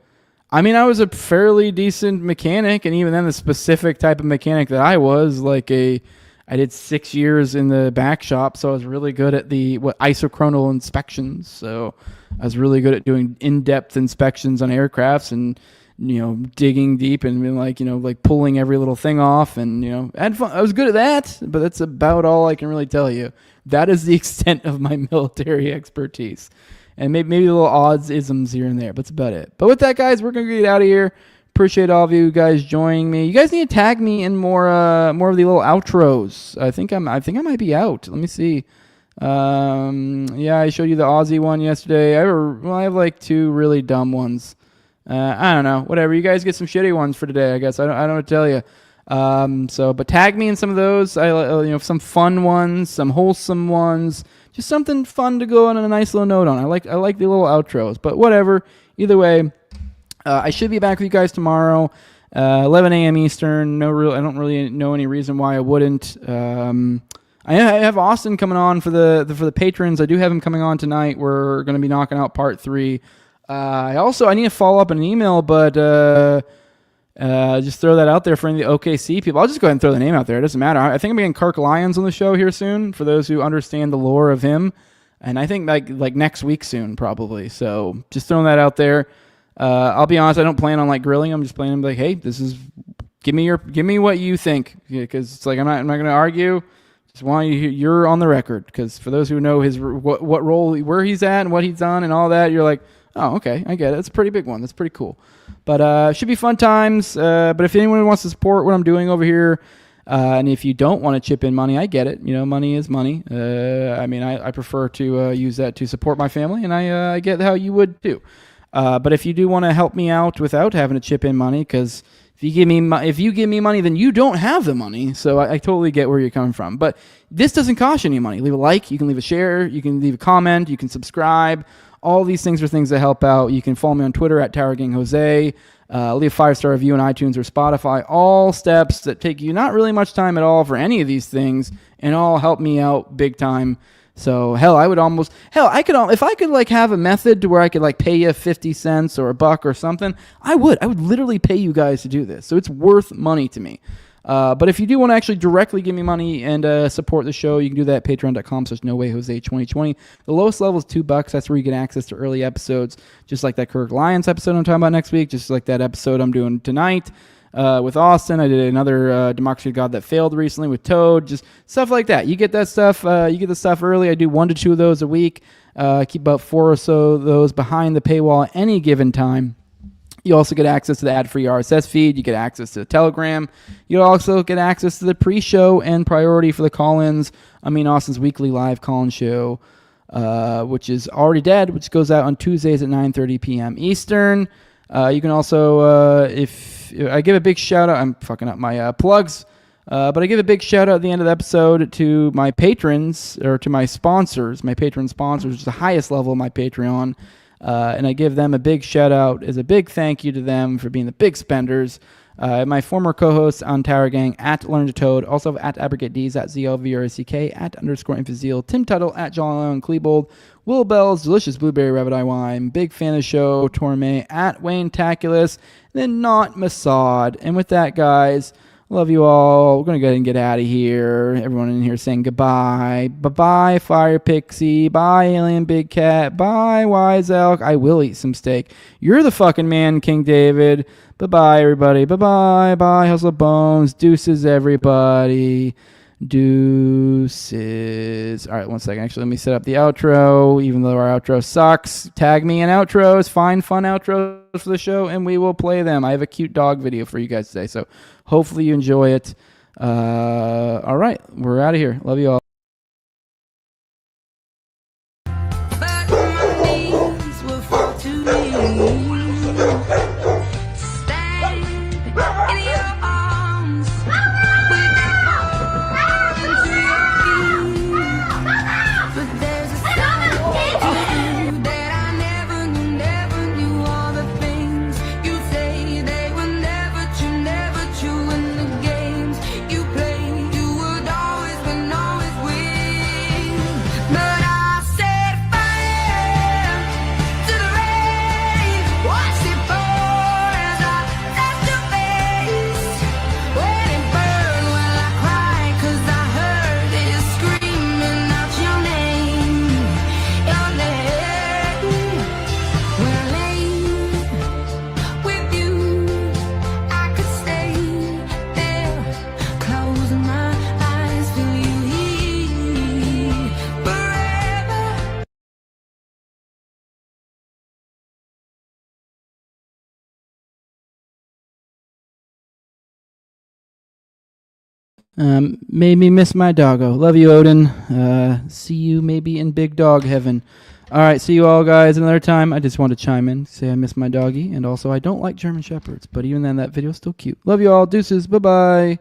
mean, I was a fairly decent mechanic, and even then the specific type of mechanic that I was, like I did 6 years in the back shop, so I was really good at the isochronal inspections. So I was really good at doing in-depth inspections on aircrafts and, digging deep and being like pulling every little thing off and, had fun. I was good at that, but that's about all I can really tell you. That is the extent of my military expertise. And maybe little odds isms here and there, but that's about it. But with that, guys, we're going to get out of here. Appreciate all of you guys joining me. You guys need to tag me in more of the little outros. I think I might be out. Let me see. Yeah, I showed you the Aussie one yesterday. I have like 2 really dumb ones. I don't know. Whatever. You guys get some shitty ones for today, I guess. I don't know what to tell you. But tag me in some of those. Some fun ones, some wholesome ones. Just something fun to go on a nice little note on. I like the little outros. But whatever. Either way, I should be back with you guys tomorrow, 11 a.m. Eastern. I don't really know any reason why I wouldn't. I have Austin coming on for the patrons. I do have him coming on tonight. We're going to be knocking out part 3. I need to follow up an email, but just throw that out there for any of the OKC people. I'll just go ahead and throw the name out there. It doesn't matter. I think I'm getting Kirk Lyons on the show here soon, for those who understand the lore of him. And I think like next week soon, probably. So just throwing that out there. I'll be honest, I don't plan on like grilling him. I'm just planning on like, hey, give me what you think, because it's like I'm not going to argue. Just want you're on the record, because for those who know his what role, where he's at and what he's done and all that, you're like, oh, okay, I get it. It's a pretty big one. That's pretty cool. But should be fun times. But if anyone wants to support what I'm doing over here, and if you don't want to chip in money, I get it. Money is money. I prefer to use that to support my family, and I get how you would too. But if you do want to help me out without having to chip in money, because if you give me money, then you don't have the money. So I totally get where you're coming from. But this doesn't cost you any money. Leave a like. You can leave a share. You can leave a comment. You can subscribe. All these things are things that help out. You can follow me on Twitter at TowerGangJose. Leave a 5-star review on iTunes or Spotify. All steps that take you not really much time at all for any of these things, and all help me out big time. So I could if I could like have a method to where I could like pay you 50 cents or $1 or something, I would literally pay you guys to do this. So it's worth money to me. But if you do want to actually directly give me money and support the show, you can do that at patreon.com/NoWayJose2020. The lowest level is $2. That's where you get access to early episodes, just like that Kirk Lyons episode I'm talking about next week, just like that episode I'm doing tonight. with Austin. I did another Democracy of God that failed recently with Toad. Just stuff like that. You get that stuff. You get the stuff early. I do 1 to 2 of those a week. Keep about 4 or so of those behind the paywall at any given time. You also get access to the ad-free RSS feed. You get access to the Telegram. You also get access to the pre-show and priority for the call-ins. Austin's weekly live call-in show, which is already dead, which goes out on Tuesdays at 9:30 p.m. Eastern. You can also, if I give a big shout-out, I'm fucking up my plugs, but I give a big shout-out at the end of the episode to my patrons, or to my sponsors, my patron sponsors, which is the highest level of my Patreon. And I give them a big shout out as a big thank you to them for being the big spenders. My former co-hosts on Tower Gang at Learn to Toad, also at AbrogateDs, at ZLVRCK, at _Infazeal, Tim Tuttle, at John Allen Klebold, Will Bell's Delicious Blueberry Rabbit Eye Wine, big fan of the show, Torme, at Wayne Taculus, then not Masad. And with that, guys, love you all. We're going to go ahead and get out of here. Everyone in here saying goodbye. Bye-bye, Fire Pixie. Bye, Alien Big Cat. Bye, Wise Elk. I will eat some steak. You're the fucking man, King David. Bye-bye, everybody. Bye-bye. Bye, Hustle Bones. Deuces, everybody. Deuces. All right, 1 second. Actually, let me set up the outro. Even though our outro sucks, tag me in outros. Find fun outros for the show, and we will play them. I have a cute dog video for you guys today, so hopefully you enjoy it. All right, we're out of here. Love you all. Made me miss my doggo. Love you, Odin. See you maybe in big dog heaven. All right, see you all, guys, another time. I just want to chime in, say I miss my doggy, and also I don't like German Shepherds, but even then, that video's still cute. Love you all. Deuces. Bye-bye.